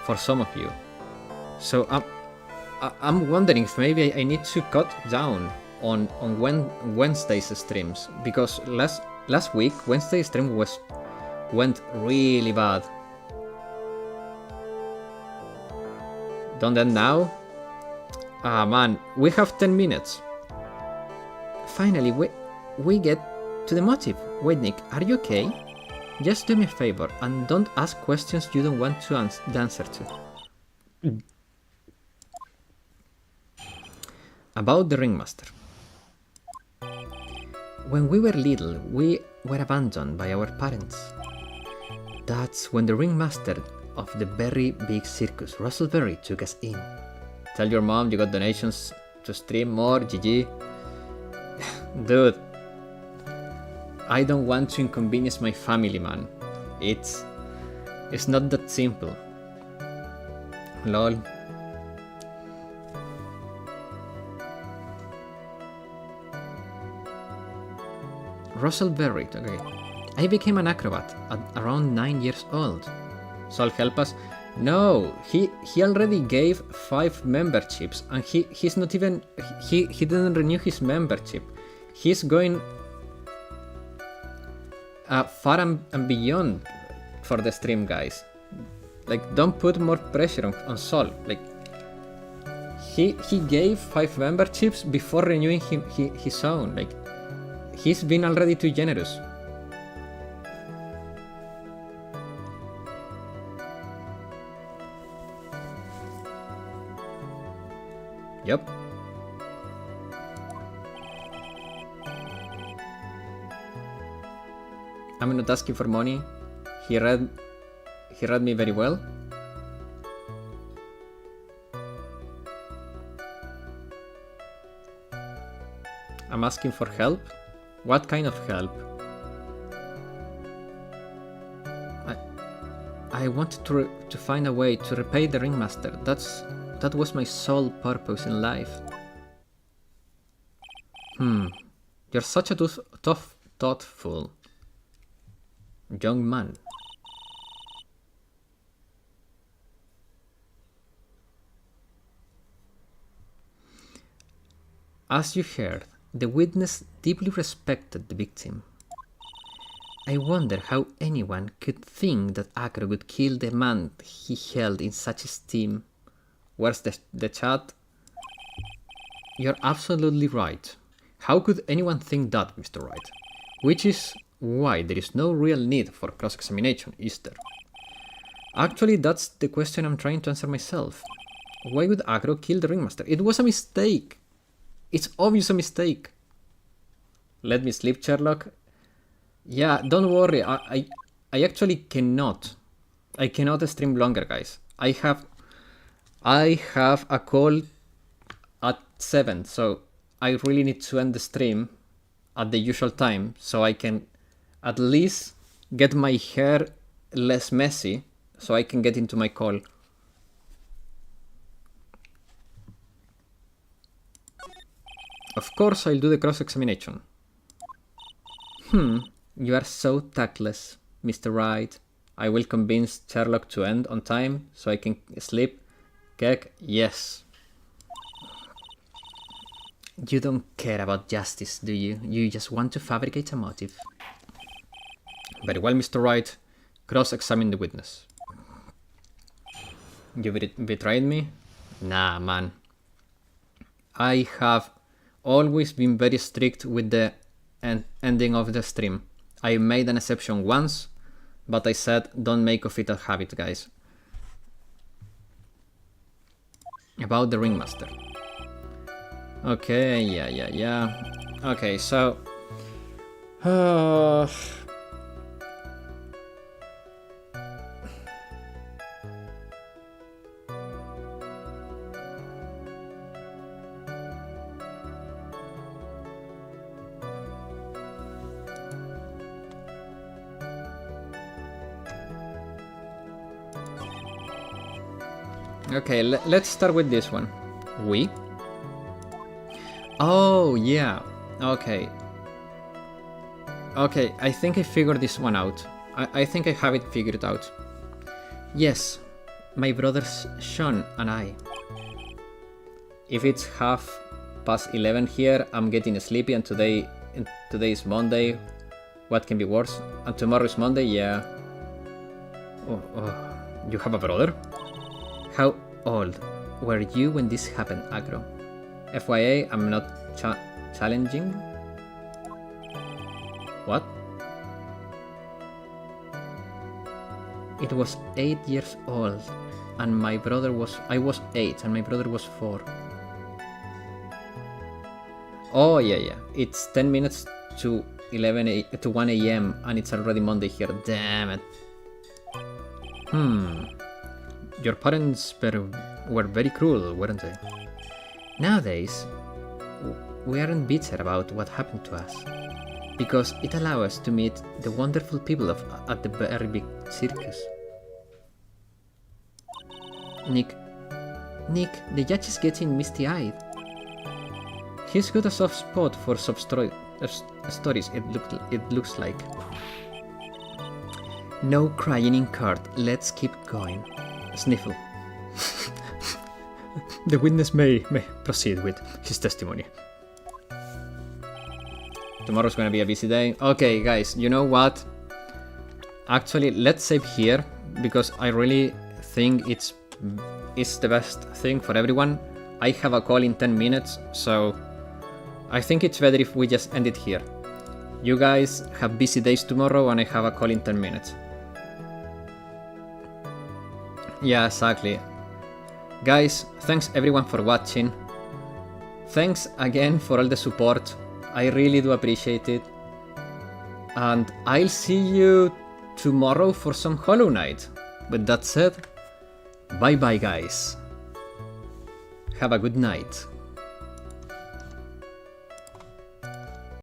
for some of you. So I'm wondering if maybe I need to cut down on Wednesday's streams, because last week Wednesday's stream went really bad. Don't end now? Ah man, we have 10 minutes. Finally, we get to the motive. Wait, Nick, are you okay? Just do me a favor and don't ask questions you don't want to the answer to. About the ringmaster. When we were little, we were abandoned by our parents. That's when the ringmaster of the very big circus, Russellberry, took us in. Tell your mom you got donations to stream more, GG. Dude, I don't want to inconvenience my family, man. It's not that simple. Lol. Russell Berritt, okay. I became an acrobat at around 9 years old. Sol, help us. No, he already gave 5 memberships and he's not even he didn't renew his membership. He's going far and beyond for the stream, guys. Like, don't put more pressure on Sol. Like, he gave 5 memberships before renewing his own. Like, he's been already too generous. Yep. I'm not asking for money. He read me very well. I'm asking for help. What kind of help? I wanted to find a way to repay the ringmaster. That was my sole purpose in life. You're such a tough, thoughtful young man. As you heard, the witness deeply respected the victim. I wonder how anyone could think that Acro would kill the man he held in such esteem. Where's the chat? You're absolutely right. How could anyone think that, Mr. Wright? Which is why there is no real need for cross-examination, is there? Actually, that's the question I'm trying to answer myself. Why would Acro kill the ringmaster? It was a mistake. It's obvious a mistake. Let me sleep, Sherlock. Yeah, don't worry. I actually cannot. I cannot stream longer, guys. I have a call at 7, so I really need to end the stream at the usual time so I can at least get my hair less messy so I can get into my call. Of course I'll do the cross-examination. You are so tactless, Mr. Wright. I will convince Sherlock to end on time so I can sleep. Keck, yes. You don't care about justice, do you? You just want to fabricate a motive. Very well, Mr. Wright. Cross-examine the witness. You betrayed me? Nah, man. I have always been very strict with the ending of the stream. I made an exception once, but I said don't make of it a habit, guys. About the ringmaster. Okay, yeah. Okay, so... Okay, let's start with this one. We? Oh, yeah. Okay. Okay, I think I figured this one out. I think I have it figured out. Yes, my brothers Sean and I. If it's 11:30 here, I'm getting sleepy, and today is Monday. What can be worse? And tomorrow is Monday, yeah. Oh, you have a brother? How old were you when this happened, Agro? FYI, I'm not challenging. What? It was 8 years old, and I was 8, and my brother was 4. Oh, yeah. It's 10 minutes to 1 a.m. and it's already Monday here. Damn it. Your parents were very cruel, weren't they? Nowadays, we aren't bitter about what happened to us, because it allows us to meet the wonderful people at the very big circus. Nick, the judge is getting misty-eyed. He's got a soft spot for stories, it looks like. No crying in court, let's keep going. Sniffle. The witness may proceed with his testimony. Tomorrow's gonna be a busy day. Okay, guys, you know what? Actually, let's save here, because I really think it's the best thing for everyone. I have a call in 10 minutes, so I think it's better if we just end it here. You guys have busy days tomorrow, and I have a call in 10 minutes. Yeah, exactly. Guys, thanks everyone for watching. Thanks again for all the support. I really do appreciate it. And I'll see you tomorrow for some Hollow Knight. With that said, bye bye guys. Have a good night.